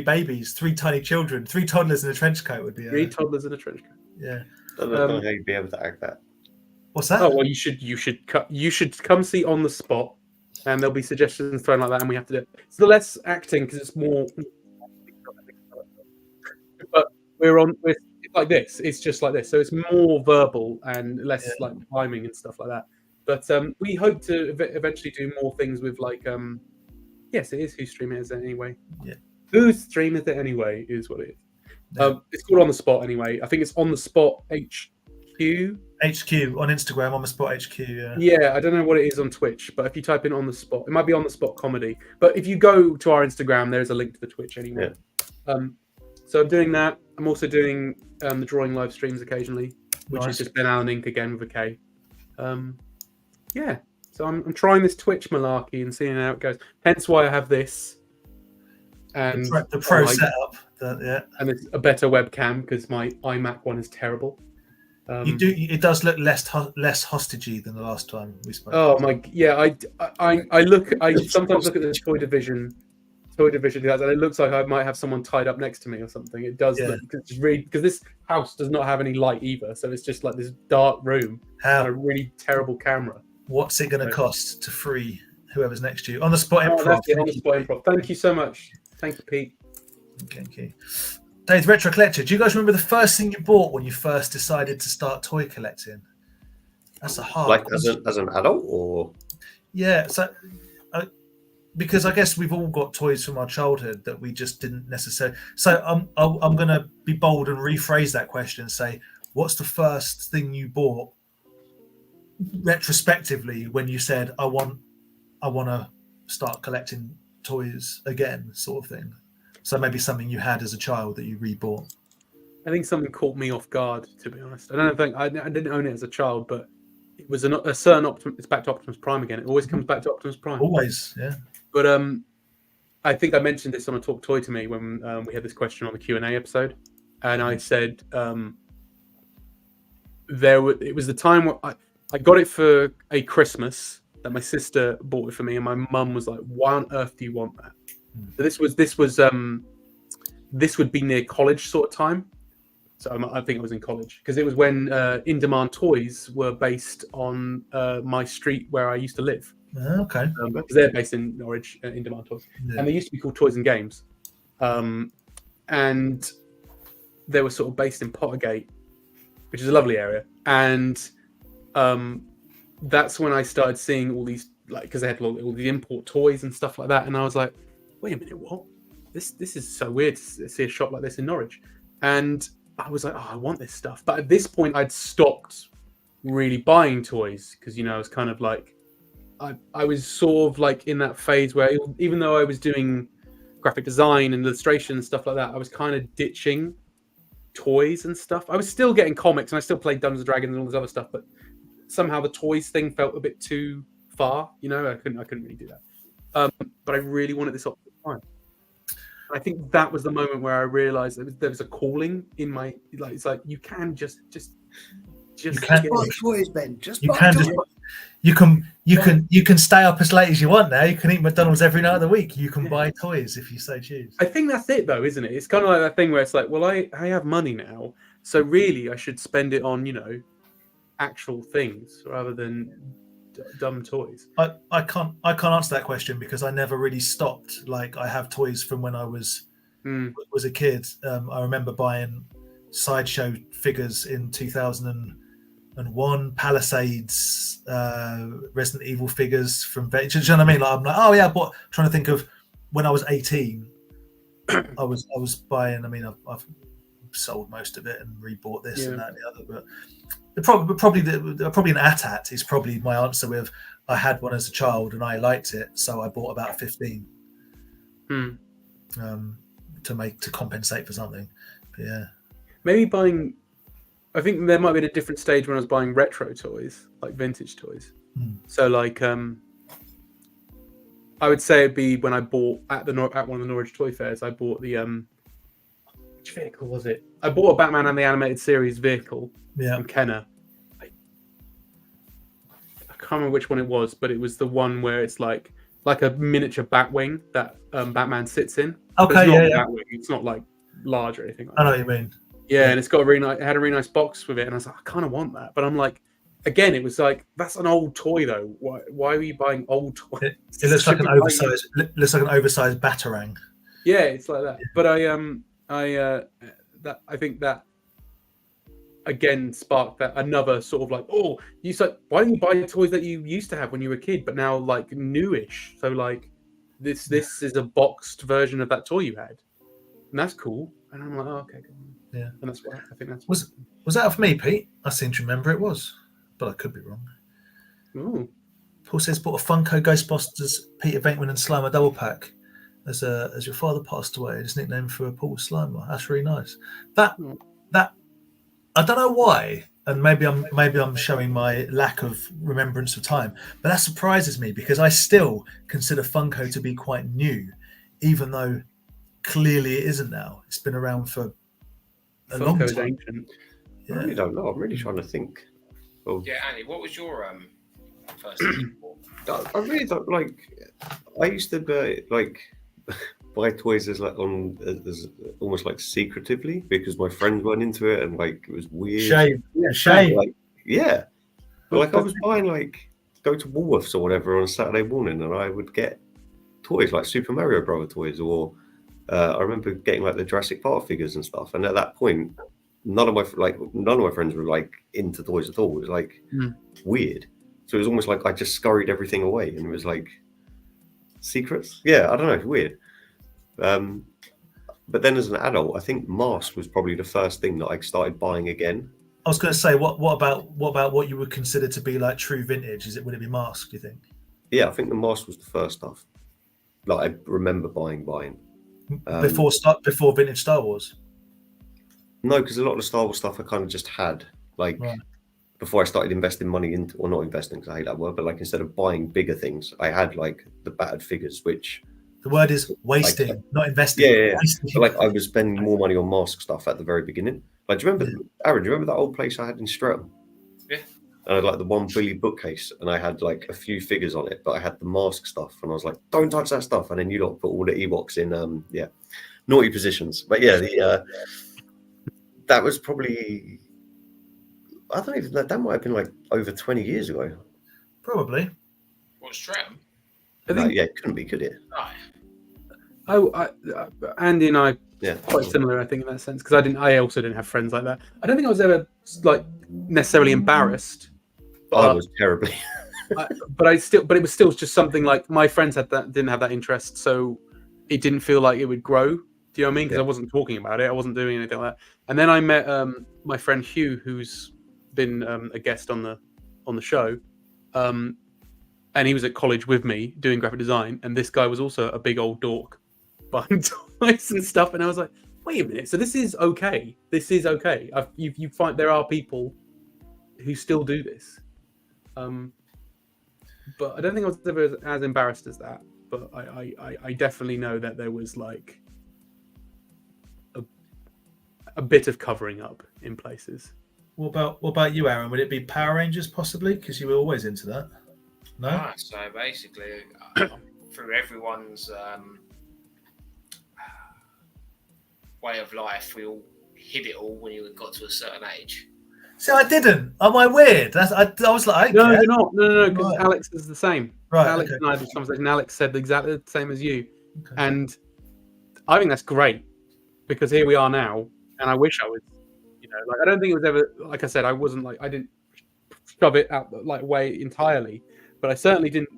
babies, 3 tiny children, 3 toddlers in a trench coat would be. 3 toddlers in a trench coat. Yeah. I don't know how you'd be able to act that. What's that? Oh well, you should come see On the Spot, and there'll be suggestions thrown like that, and we have to do it. It's the less acting because it's more. But it's like this. It's just like this. So it's more verbal and less like rhyming and stuff like that. But we hope to eventually do more things with like. Yes, it is Whose Stream Is It Anyway? Yeah. Whose Stream Is It Anyway is what it is. It's called On the Spot anyway. I think it's On the Spot HQ on Instagram, On the Spot HQ. Yeah, I don't know what it is on Twitch, but if you type in On the Spot, it might be On the Spot Comedy. But if you go to our Instagram, there's a link to the Twitch anyway. Yeah. So I'm doing that. I'm also doing the drawing live streams occasionally, which is just Ben Allen Inc. again with a K. So I'm trying this Twitch malarkey and seeing how it goes. Hence why I have this. And the pro setup. And it's a better webcam because my iMac one is terrible. It does look less hostagey than the last time we spoke. Oh my! Yeah, I sometimes look at the Toy Division toy division has, and it looks like I might have someone tied up next to me or something. It does look because this house does not have any light either, so it's just like this dark room and a really terrible camera. What's it going to cost to free whoever's next to you on the spot? Oh, that's it, on the spot improv. Thank you so much. Thank you, Pete. Thank you. Dave's Retro Collector. Do you guys remember the first thing you bought when you first decided to start toy collecting? That's a hard Like question. as an adult, or Yeah, so because I guess we've all got toys from our childhood that we just didn't necessarily. So I'm going to be bold and rephrase that question and say, what's the first thing you bought retrospectively when you said, I want to start collecting toys again, sort of thing? So maybe something you had as a child that you rebought. I think something caught me off guard, to be honest. I don't think I didn't own it as a child, but it was a certain Optimus. It's back to Optimus Prime again. It always comes back to Optimus Prime. Always, yeah. But I think I mentioned this on a Talk Toy to me when we had this question on the Q&A episode, and I said it was the time where I got it for a Christmas that my sister bought it for me, and my mum was like, "Why on earth do you want that?" So this would be near college sort of time. So I think I was in college because it was when in-demand toys were based on my street where I used to live. Okay. Because they're based in Norwich, in-demand toys, and they used to be called Toys and Games, and they were sort of based in Pottergate, which is a lovely area, and that's when I started seeing all these, like, because they had all the import toys and stuff like that, and I was like, wait a minute, what? This is so weird to see a shop like this in Norwich, and I was like, oh, I want this stuff. But at this point, I'd stopped really buying toys because, I was kind of like, I was sort of like in that phase where even though I was doing graphic design and illustration and stuff like that, I was kind of ditching toys and stuff. I was still getting comics and I still played Dungeons and Dragons and all this other stuff, but somehow the toys thing felt a bit too far. I couldn't really do that. But I really wanted this Optimus Prime. I think that was the moment where I realized there was a calling in my, like, it's like you can just buy toys, Ben. You can stay up as late as you want now. You can eat McDonald's every night of the week. You can buy toys if you so choose. I think that's it, though, isn't it? It's kind of like that thing where it's like, well, I have money now, so really I should spend it on actual things rather than dumb toys. I can't answer that question because I never really stopped. Like, I have toys from when I was a kid. I remember buying Sideshow figures in 2001, Palisades, Resident Evil figures from. Do you know what I mean? Like, I'm like, oh yeah, but trying to think of when I was 18. I was buying. I mean, I've sold most of it and rebought this and that and the other, but. Probably an AT-AT is probably my answer. With I had one as a child and I liked it, so I bought about 15 to compensate for something. But yeah, maybe buying. I think there might be a different stage when I was buying retro toys, like vintage toys. So like, I would say it'd be when I bought at one of the Norwich Toy Fairs. I bought the which vehicle was it? I bought a Batman and the Animated Series vehicle. From Kenner. I can't remember which one it was, but it was the one where it's like a miniature Batwing that Batman sits in. Okay, Batwing. It's not like large or anything. Like I know what you mean. Yeah, and it's got it had a really nice box with it, and I was like, I kind of want that, but I'm like, again, it was like that's an old toy though. Why are you buying old toys? It looks like an oversized. Looks like an oversized Batarang. Yeah, it's like that. But I think that. Again, sparked that another sort of like, oh, you said, why don't you buy toys that you used to have when you were a kid, but now like newish? So like, this is a boxed version of that toy you had, and that's cool. And I'm like, oh, okay, cool. Yeah, and that's why I think that's was that for me, Pete? I seem to remember it was, but I could be wrong. Ooh. Paul says bought a Funko Ghostbusters Peter Venkman and Slimer double pack as your father passed away. His nickname for Paul Slimer. That's really nice. That. I don't know why, and maybe I'm showing my lack of remembrance of time, but that surprises me because I still consider Funko to be quite new, even though clearly it isn't now. It's been around for a long time. Ancient. I really don't know. I'm really trying to think. Well, yeah, Andy, what was your first thing? I really don't like. I used to be like buy toys as almost like secretively because my friends weren't into it and like it was weird. Shame. Shame. Like, yeah. But like I was buying go to Woolworths or whatever on a Saturday morning and I would get toys like Super Mario Brother toys or I remember getting like the Jurassic Park figures and stuff. And at that point, none of my friends were like into toys at all. It was like weird. So it was almost like I just scurried everything away and it was like secrets. Yeah, I don't know, it's weird. But then as an adult, I think Mask was probably the first thing that I started buying again. I was going to say, what about what you would consider to be like true vintage? Would it be Mask? Do you think? Yeah, I think the Mask was the first stuff that I remember buying. Before vintage Star Wars. No, because a lot of the Star Wars stuff I kind of just had before I started investing money into, or not investing because I hate that word, but like instead of buying bigger things, I had like the battered figures, which the word is wasting, like, not investing. Yeah. But like I was spending more money on Mask stuff at the very beginning. Like, do you remember, Aaron? Do you remember that old place I had in Streatham? Yeah. And I had like the one Billy bookcase, and I had like a few figures on it, but I had the Mask stuff, and I was like, "Don't touch that stuff." And then you lot put all the Ewoks in, naughty positions. But yeah, that was probably, I don't even know, that might have been like over 20 years ago. Probably. What's Streatham? It couldn't be, could it? No. Andy and I Yeah, quite similar, I think, in that sense, because I also didn't have friends like that. I don't think I was ever like necessarily embarrassed. I was terribly. but it was still just something like my friends didn't have that interest, so it didn't feel like it would grow. Do you know what I mean? Because I wasn't talking about it, I wasn't doing anything like that. And then I met my friend Hugh, who's been a guest on the show, and he was at college with me doing graphic design. And this guy was also a big old dork, buying toys and stuff. And I was like, wait a minute, so this is okay. This is okay. You find there are people who still do this. But I don't think I was ever as embarrassed as that. But I definitely know that there was like a bit of covering up in places. What about you, Aaron? Would it be Power Rangers possibly? Because you were always into that. No. So basically, through everyone's way of life, we all hid it all when you got to a certain age. See, I didn't. Am I weird? I was like, no, you're not. No, because right. Alex is the same. Right. Alex and I had this conversation. Alex said exactly the same as you, and I think that's great because here we are now, and I wish I was. Like I don't think it was ever. Like I said, I wasn't like I didn't shove it out like way entirely, but I certainly didn't.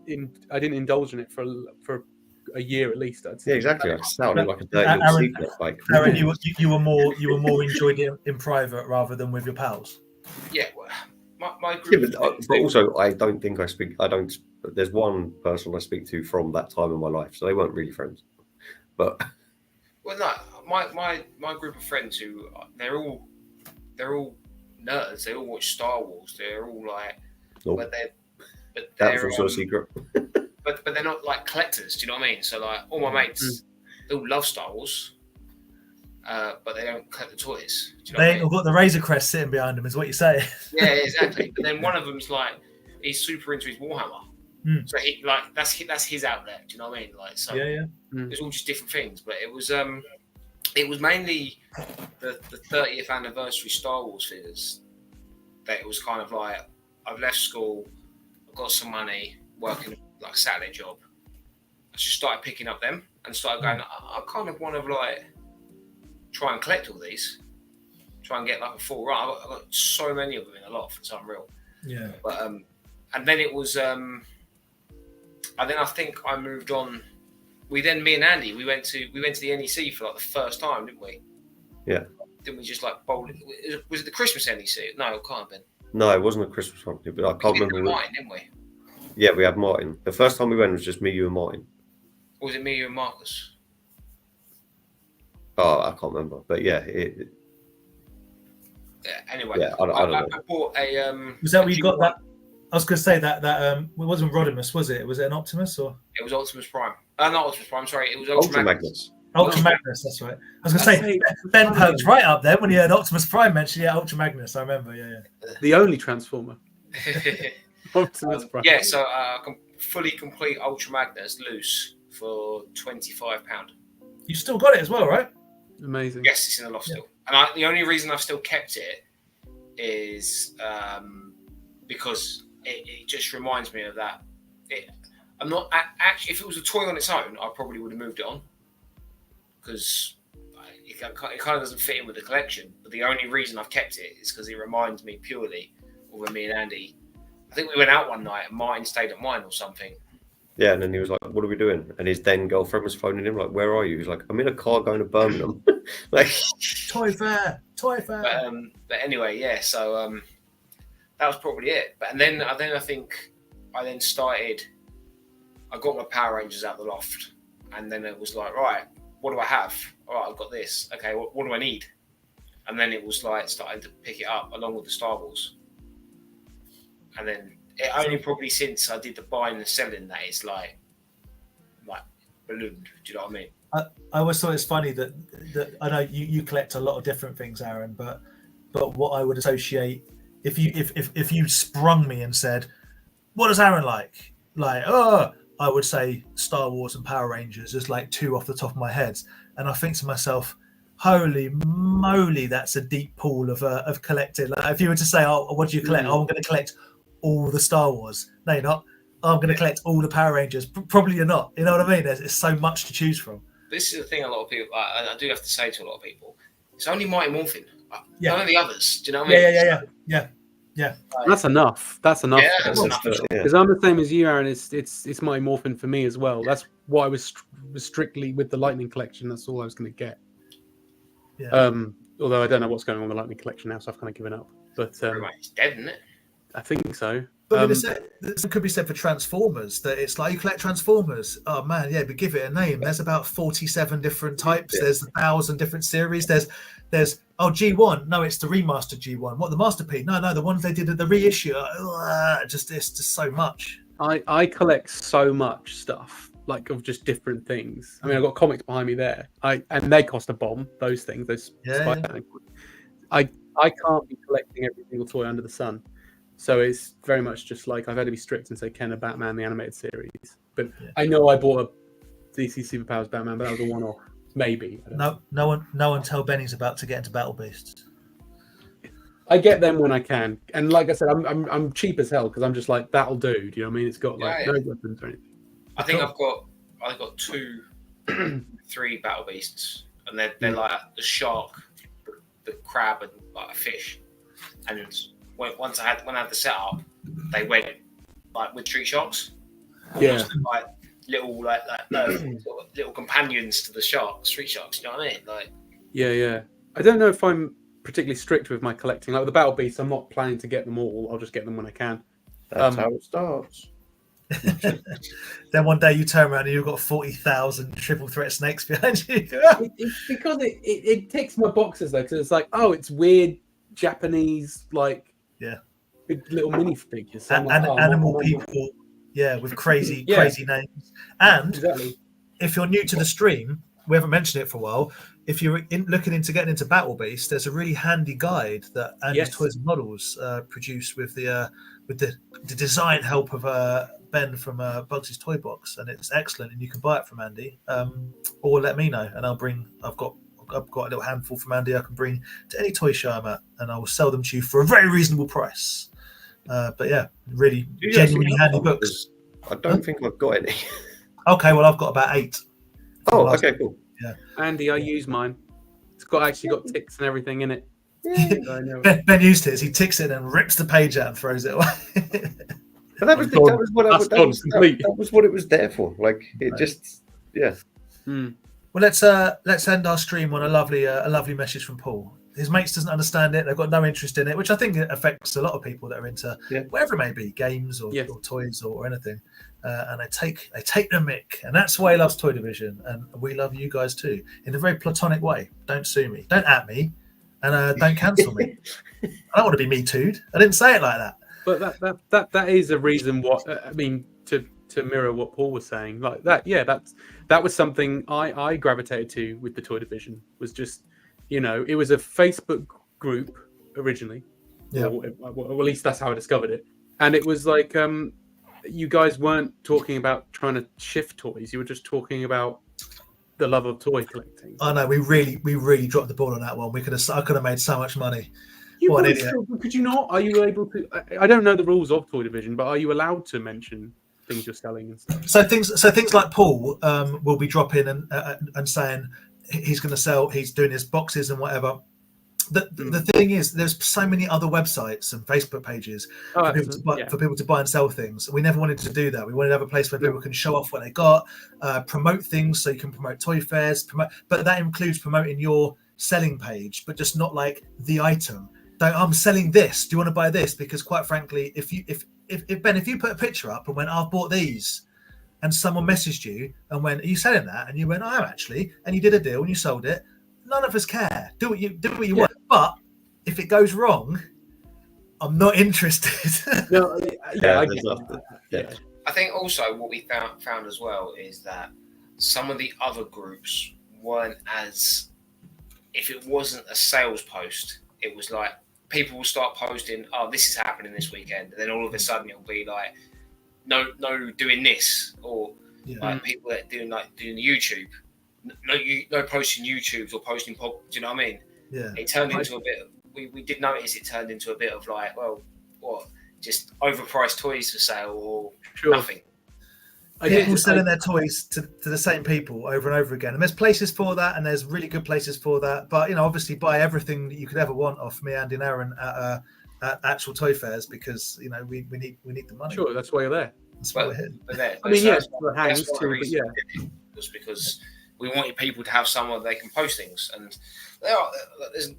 I didn't indulge in it for a year at least. I'd say. Yeah, exactly. It sounded like a dirty little secret. Like Aaron, you were more enjoyed it in private rather than with your pals. Yeah, well, my group. Yeah, but also I don't think I speak. I don't. There's one person I speak to from that time in my life, so they weren't really friends. But well, no, my group of friends who they're all nerds. They all watch Star Wars. They're all like, that's also a secret. but they're not like collectors. Do you know what I mean? So like all my mates, they all love Star Wars, but they don't collect the toys. Do you know they ain't got the Razor Crest sitting behind them, is what you say. Yeah, exactly. But then one of them's like, he's super into his Warhammer. So he like that's his outlet. Do you know what I mean? Like so, it's all just different things. But it was mainly the 30th anniversary Star Wars figures that it was kind of like I've left school, I've got some money, working like a Saturday job. I just started picking up them and started going, I kind of want to like try and collect all these, try and get like a full run. I've got so many of them in a loft, it's unreal. Yeah. But and then it was and then I think I moved on. Me and Andy, we went to the NEC for like the first time, didn't we? Yeah. Didn't we just like bowl it? Was it the Christmas NEC? No, it can't have been. No, it wasn't a Christmas party, but I can't remember. Martin, didn't we? Yeah, we had Martin. The first time we went was just me, you, and Martin. Or was it me, you, and Marcus? Oh, I can't remember, but yeah. Anyway, yeah, I don't know. I bought a. Was that where you got that? I was going to say that it wasn't Rodimus, was it? Was it an Optimus or? It was Optimus Prime. Not Optimus Prime. Sorry, it was Ultra Magnus. Ultra Magnus, that's right. I was going to say Ben perked right up there when he heard Optimus Prime mentioned. Yeah, Ultra Magnus. I remember. Yeah. The only Transformer. Optimus Prime. Yeah, so fully complete Ultra Magnus loose for £25. You still got it as well, right? Amazing. Yes, it's in the loft still. And the only reason I've still kept it is because it just reminds me of that. I'm not actually. If it was a toy on its own, I probably would have moved it on because it kind of doesn't fit in with the collection. But the only reason I've kept it is because it reminds me purely of when me and Andy. I think we went out one night and Martin stayed at mine or something. Yeah, and then he was like, "What are we doing?" And his then girlfriend was phoning him like, "Where are you?" He's like, "I'm in a car going to Birmingham." Like, Toy fair. But anyway, yeah. So that was probably it. But then I think I then started. I got my Power Rangers out the loft, and then it was like, right, what do I have? All right, I've got this. Okay, what do I need? And then it was like starting to pick it up along with the Star Wars. And then it only probably since I did the buying and selling that it's like ballooned. Do you know what I mean? I always thought it's funny that I know you collect a lot of different things, Aaron, but what I would associate if you sprung me and said, what does Aaron like? I would say Star Wars and Power Rangers, just like two off the top of my head. And I think to myself, holy moly, that's a deep pool of collecting. Like if you were to say, oh, what do you collect? Oh, I'm going to collect all the Star Wars. No, you're not. Oh, I'm going to collect all the Power Rangers. Probably you're not. You know what I mean? There's so much to choose from. This is the thing a lot of people, I do have to say to a lot of people, it's only Mighty Morphin. None of the others. Do you know what I mean? Yeah. That's enough. That's enough. Yeah, that's enough. Because I'm the same as you, Aaron. It's Mighty Morphin for me as well. That's why I was strictly with the Lightning collection. That's all I was going to get. Yeah. Although I don't know what's going on with the Lightning collection now, so I've kind of given up. But It's dead, isn't it? I think so. But this could be said for Transformers, that it's like you collect Transformers. Oh man, yeah, but give it a name. There's about 47 different types. There's 1,000 different series. There's G1. No, it's the remastered G1. What, the Master P? No, the ones they did at the reissue. It's just so much. I collect so much stuff, like of just different things. I mean, I've got comics behind me there. And they cost a bomb. Those things, those Spider-Man. I can't be collecting every single toy under the sun. So it's very much just like I've had to be strict and say Ken of Batman, the animated series. But I know I bought a DC Superpowers Batman, but that was a one-off. Maybe. No one tell Benny's about to get into Battle Beasts. I get them when I can, and like I said, I'm cheap as hell because I'm just like that'll do. Do you know what I mean? It's got like no weapons or anything. I think I've got 2, 3 Battle Beasts, and they're like the shark, the crab, and like a fish. And when I had the setup, they went like with tree sharks. Yeah. Like little little companions to the sharks, street sharks. You know what I mean? Like. Yeah. I don't know if I'm particularly strict with my collecting. Like with the Battle Beasts, I'm not planning to get them all. I'll just get them when I can. That's how it starts. Then one day you turn around and you've got 40,000 triple threat snakes behind you. It's because it ticks my boxes though, because it's like, oh, it's weird Japanese big little minifigures. And animal people, with crazy names. And if you're new to the stream, we haven't mentioned it for a while. If you're looking into getting into Battle Beast, there's a really handy guide that Andy's Toys and Models produced with the design help of Ben from Bugsy's Toy Box, and it's excellent. And you can buy it from Andy, or let me know, and I've got a little handful from Andy I can bring to any toy show I'm at, and I will sell them to you for a very reasonable price. But yeah, really genuinely handy books. I don't think I've got any. Okay, well I've got about 8. Oh, okay, cool. Yeah, Andy, I use mine. It's got ticks and everything in it. Yeah. Ben used his. He ticks it and rips the page out and throws it away. But that was what it was there for. Like it just, Well, let's end our stream on a lovely message from Paul. His mates doesn't understand it. They've got no interest in it, which I think affects a lot of people that are into whatever it may be, games or toys or anything. And they take the mick, and that's why he loves Toy Division, and we love you guys too in a very platonic way. Don't sue me, don't at me, and don't cancel me. I don't want to be me too'd. I didn't say it like that. But that is a reason. What I mean to mirror what Paul was saying, like that. Yeah, that was something I gravitated to with the Toy Division. Was just, it was a Facebook group originally, or at least that's how I discovered it. And it was like, you guys weren't talking about trying to shift toys. You were just talking about the love of toy collecting. I know we really dropped the ball on that one. I could have made so much money. You What an could idiot. still- could you not? Are you able to? I don't know the rules of Toy Division, but are you allowed to mention things you're selling and stuff? So things like Paul will be dropping and saying he's going to sell. He's doing his boxes and whatever. The thing is, there's so many other websites and Facebook pages for people to buy and sell things. We never wanted to do that. We wanted to have a place where people can show off what they got, promote things, so you can promote toy fairs, but that includes promoting your selling page, but just not like the item. I'm selling this. Do you want to buy this? Because quite frankly, if Ben, if you put a picture up and went, I've bought these, and someone messaged you and went, are you selling that? And you went, I am actually, and you did a deal and you sold it. None of us care. Do what you want. But if it goes wrong, I'm not interested. No, I think also what we found as well is that some of the other groups weren't as, if it wasn't a sales post, it was like people will start posting, oh, this is happening this weekend, and then all of a sudden it'll be like, no, doing this, or like people that doing the YouTube, no posting YouTubes or posting do you know what I mean? Yeah. It turned into a bit. We did notice it turned into a bit of like, well, what? Just overpriced toys for sale or nothing. People selling their toys to the same people over and over again, and there's places for that, and there's really good places for that. But obviously, buy everything that you could ever want off me, Andy, and Aaron at actual toy fairs, because we need the money. Sure, that's why you're there. That's why we're here. I mean, yes, was because we wanted people to have somewhere they can post things, and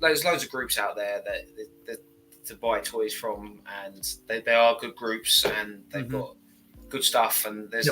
there's loads of groups out there that to buy toys from, and they are good groups, and they've got good stuff, and there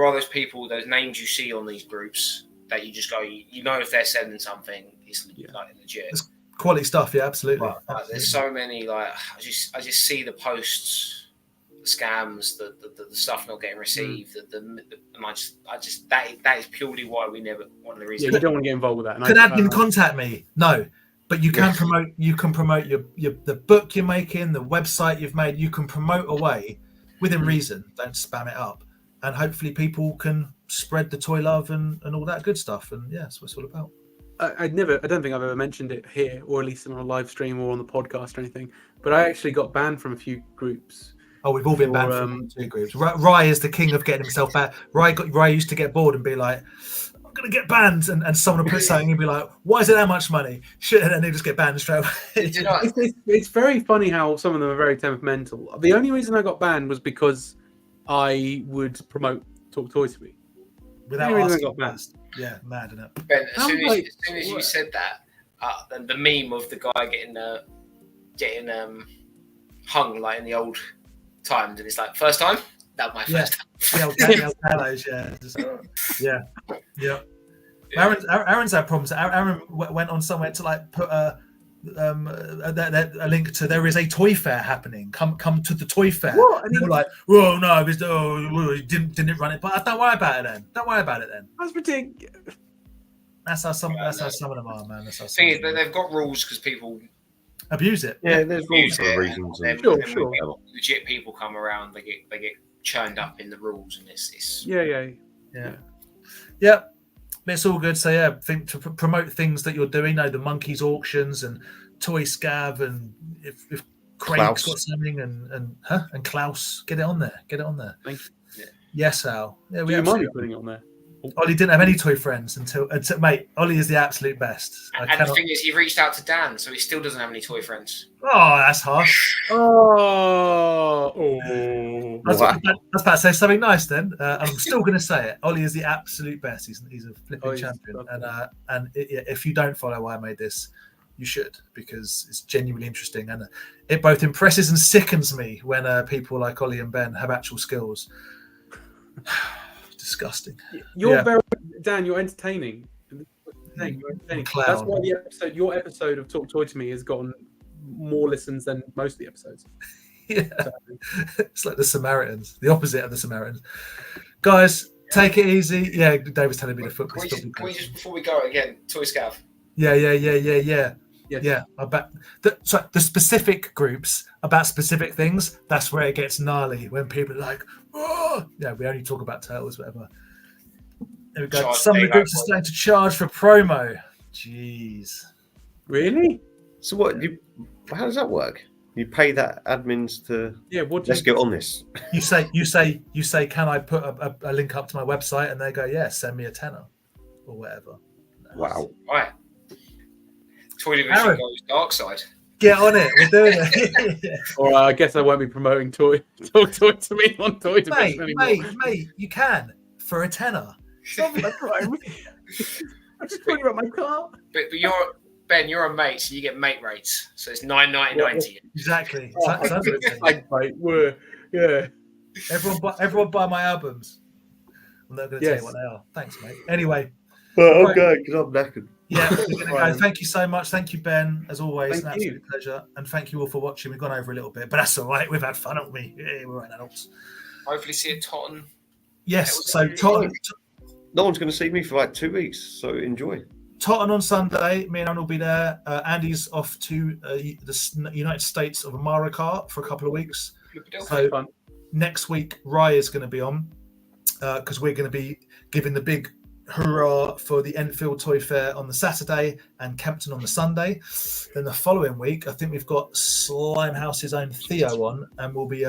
are those people, those names you see on these groups that you just go, if they're selling something, it's like legit. It's quality stuff, yeah, absolutely. But there's so many, like I just see the posts, the scams, the stuff not getting received, and that is purely why we never, one of the reasons. Yeah, you don't want to get involved with that. Could admin contact me? No. But you can promote. You can promote the book you're making, the website you've made. You can promote away within reason. Don't spam it up, and hopefully people can spread the toy love and all that good stuff. And that's what it's all about. I don't think I've ever mentioned it here, or at least on a live stream or on the podcast or anything. But I actually got banned from a few groups. Oh, we've all been banned from 2 groups. Rye is the king of getting himself banned. Rye used to get bored and be like, going to get banned, and someone will put something and be like, why is it that much money? Shit, and then they just get banned straight away. It's very funny how some of them are very temperamental. The only reason I got banned was because I would promote Talk Toys to Me. Without asking, got banned. Yeah, mad, isn't it? Ben, as soon as you said that, then the meme of the guy getting hung like in the old times, and it's like, first time? That was my first time. Yeah. Aaron's had problems. Aaron went on somewhere to like put a link to, there is a toy fair happening. Come to the toy fair. What? And you're like, whoa, no, didn't run it. But don't worry about it then. That's ridiculous. That's how some of them are, man. That's how thing is, they've got rules because people abuse it. Yeah, there's rules for reasons. Sure. Legit people come around. They get churned up in the rules, and it's yeah. It's all good. So think to promote things that you're doing. The monkeys auctions and Toy Scav, and if Craig's got something, and Klaus, get it on there. Thank you. Yeah. Yes, Al. Yeah, do you mind me putting it on there? Ollie didn't have any toy friends until mate. Ollie is the absolute best. The thing is, he reached out to Dan, so he still doesn't have any toy friends. Oh, that's harsh. I was about to say something nice then. I'm still going to say it. Ollie is the absolute best. He's a flipping champion. And if you don't follow why I made this, you should, because it's genuinely interesting, and it both impresses and sickens me when people like Ollie and Ben have actual skills. Disgusting. You're Dan. You're entertaining. That's why your episode of Talk Toy to Me has gotten more listens than most of the episodes. Yeah, it's like the Samaritans, the opposite of the Samaritans. Guys, take it easy. Yeah, David's telling me the football. Can we just before we go again, Toy Scav? Yeah. Yes. Yeah, about the specific groups about specific things. That's where it gets gnarly when people are like, "Oh, yeah, we only talk about turtles, whatever." There we go. Charge Some of the payback groups are for it. starting to charge for promo. Jeez. Really? So what? How does that work? You pay that admins to. Yeah. What do Let's you? get on this. You say, can I put a link up to my website? And they go, yeah, send me a tenner or whatever. Wow. Right. Toy Division Aaron. goes dark side. Get on it. We're doing it. Or I guess I won't be promoting Toy to me on Toy Division anymore. mate, you can for a tenner. I'm just talking about my car. But you're a mate, so you get mate rates. So it's $9.99 to you. Exactly. Thanks, mate. Yeah. Everyone buy my albums. I'm not going to tell you what they are. Thanks, mate. Anyway. Well, okay, because I'm knackered. Yeah, we're gonna go. Thank you so much. Thank you, Ben, as always. Thank An absolute pleasure. And thank you all for watching. We've gone over a little bit, but that's all right. We've had fun, haven't we? Yeah, we're adults. Hopefully see a Totten. Yes, so Totten No one's going to see me for like 2 weeks, so enjoy. on Sunday. Me and Aaron will be there. Andy's off to the United States of America for a couple of weeks. So Fun. next week, Rye is going to be on because we're going to be giving the big hurrah for the Enfield Toy Fair on the Saturday and Kempton on the Sunday. Then the following week, I think we've got Slimehouse's own Theo on, and we'll be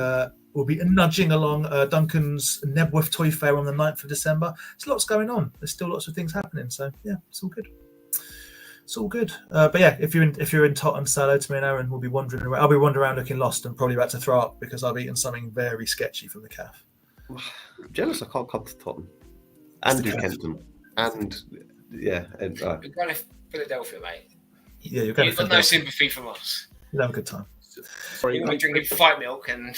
nudging along Duncan's Nebworth Toy Fair on the 9th of December. There's lots going on. There's still lots of things happening. So yeah, it's all good. It's all good. But yeah, if you're in Tottenham, say hello to me and Aaron. We'll be wandering around. I'll be wandering around looking lost and probably about to throw up because I've eaten something very sketchy from the calf. I'm jealous I can't come to Tottenham. And do Kenton. And yeah. And, We're going to Philadelphia, mate. Yeah, you're going You've to got no sympathy from us. You'll have a good time. Sorry, You're drinking fight milk and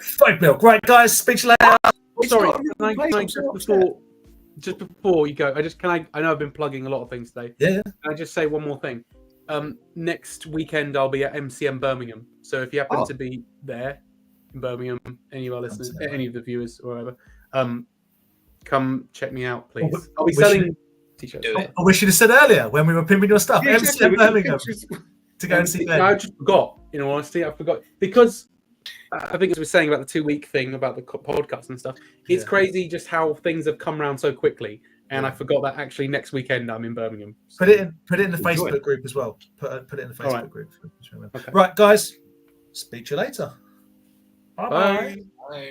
Fight milk. Right, guys. Speak to you later. Sorry, can I just before you go, I know I've been plugging a lot of things today. Yeah. Can I just say one more thing? Next weekend I'll be at MCM Birmingham. So if you happen to be there in Birmingham, any of our listeners, any of the viewers or whatever, come check me out, please. I'll be selling t-shirts. I wish you'd have said earlier when we were pimping your stuff. Yeah, MCM exactly. Birmingham to go and see them. I just forgot. In all honesty, I forgot because I think as we were saying about the 2-week thing about the podcast and stuff. It's crazy just how things have come around so quickly. And I forgot that actually next weekend I'm in Birmingham. So. Put it in the Facebook group as well. Put it in the Facebook group. Okay. Right, guys. Speak to you later. Bye. Bye.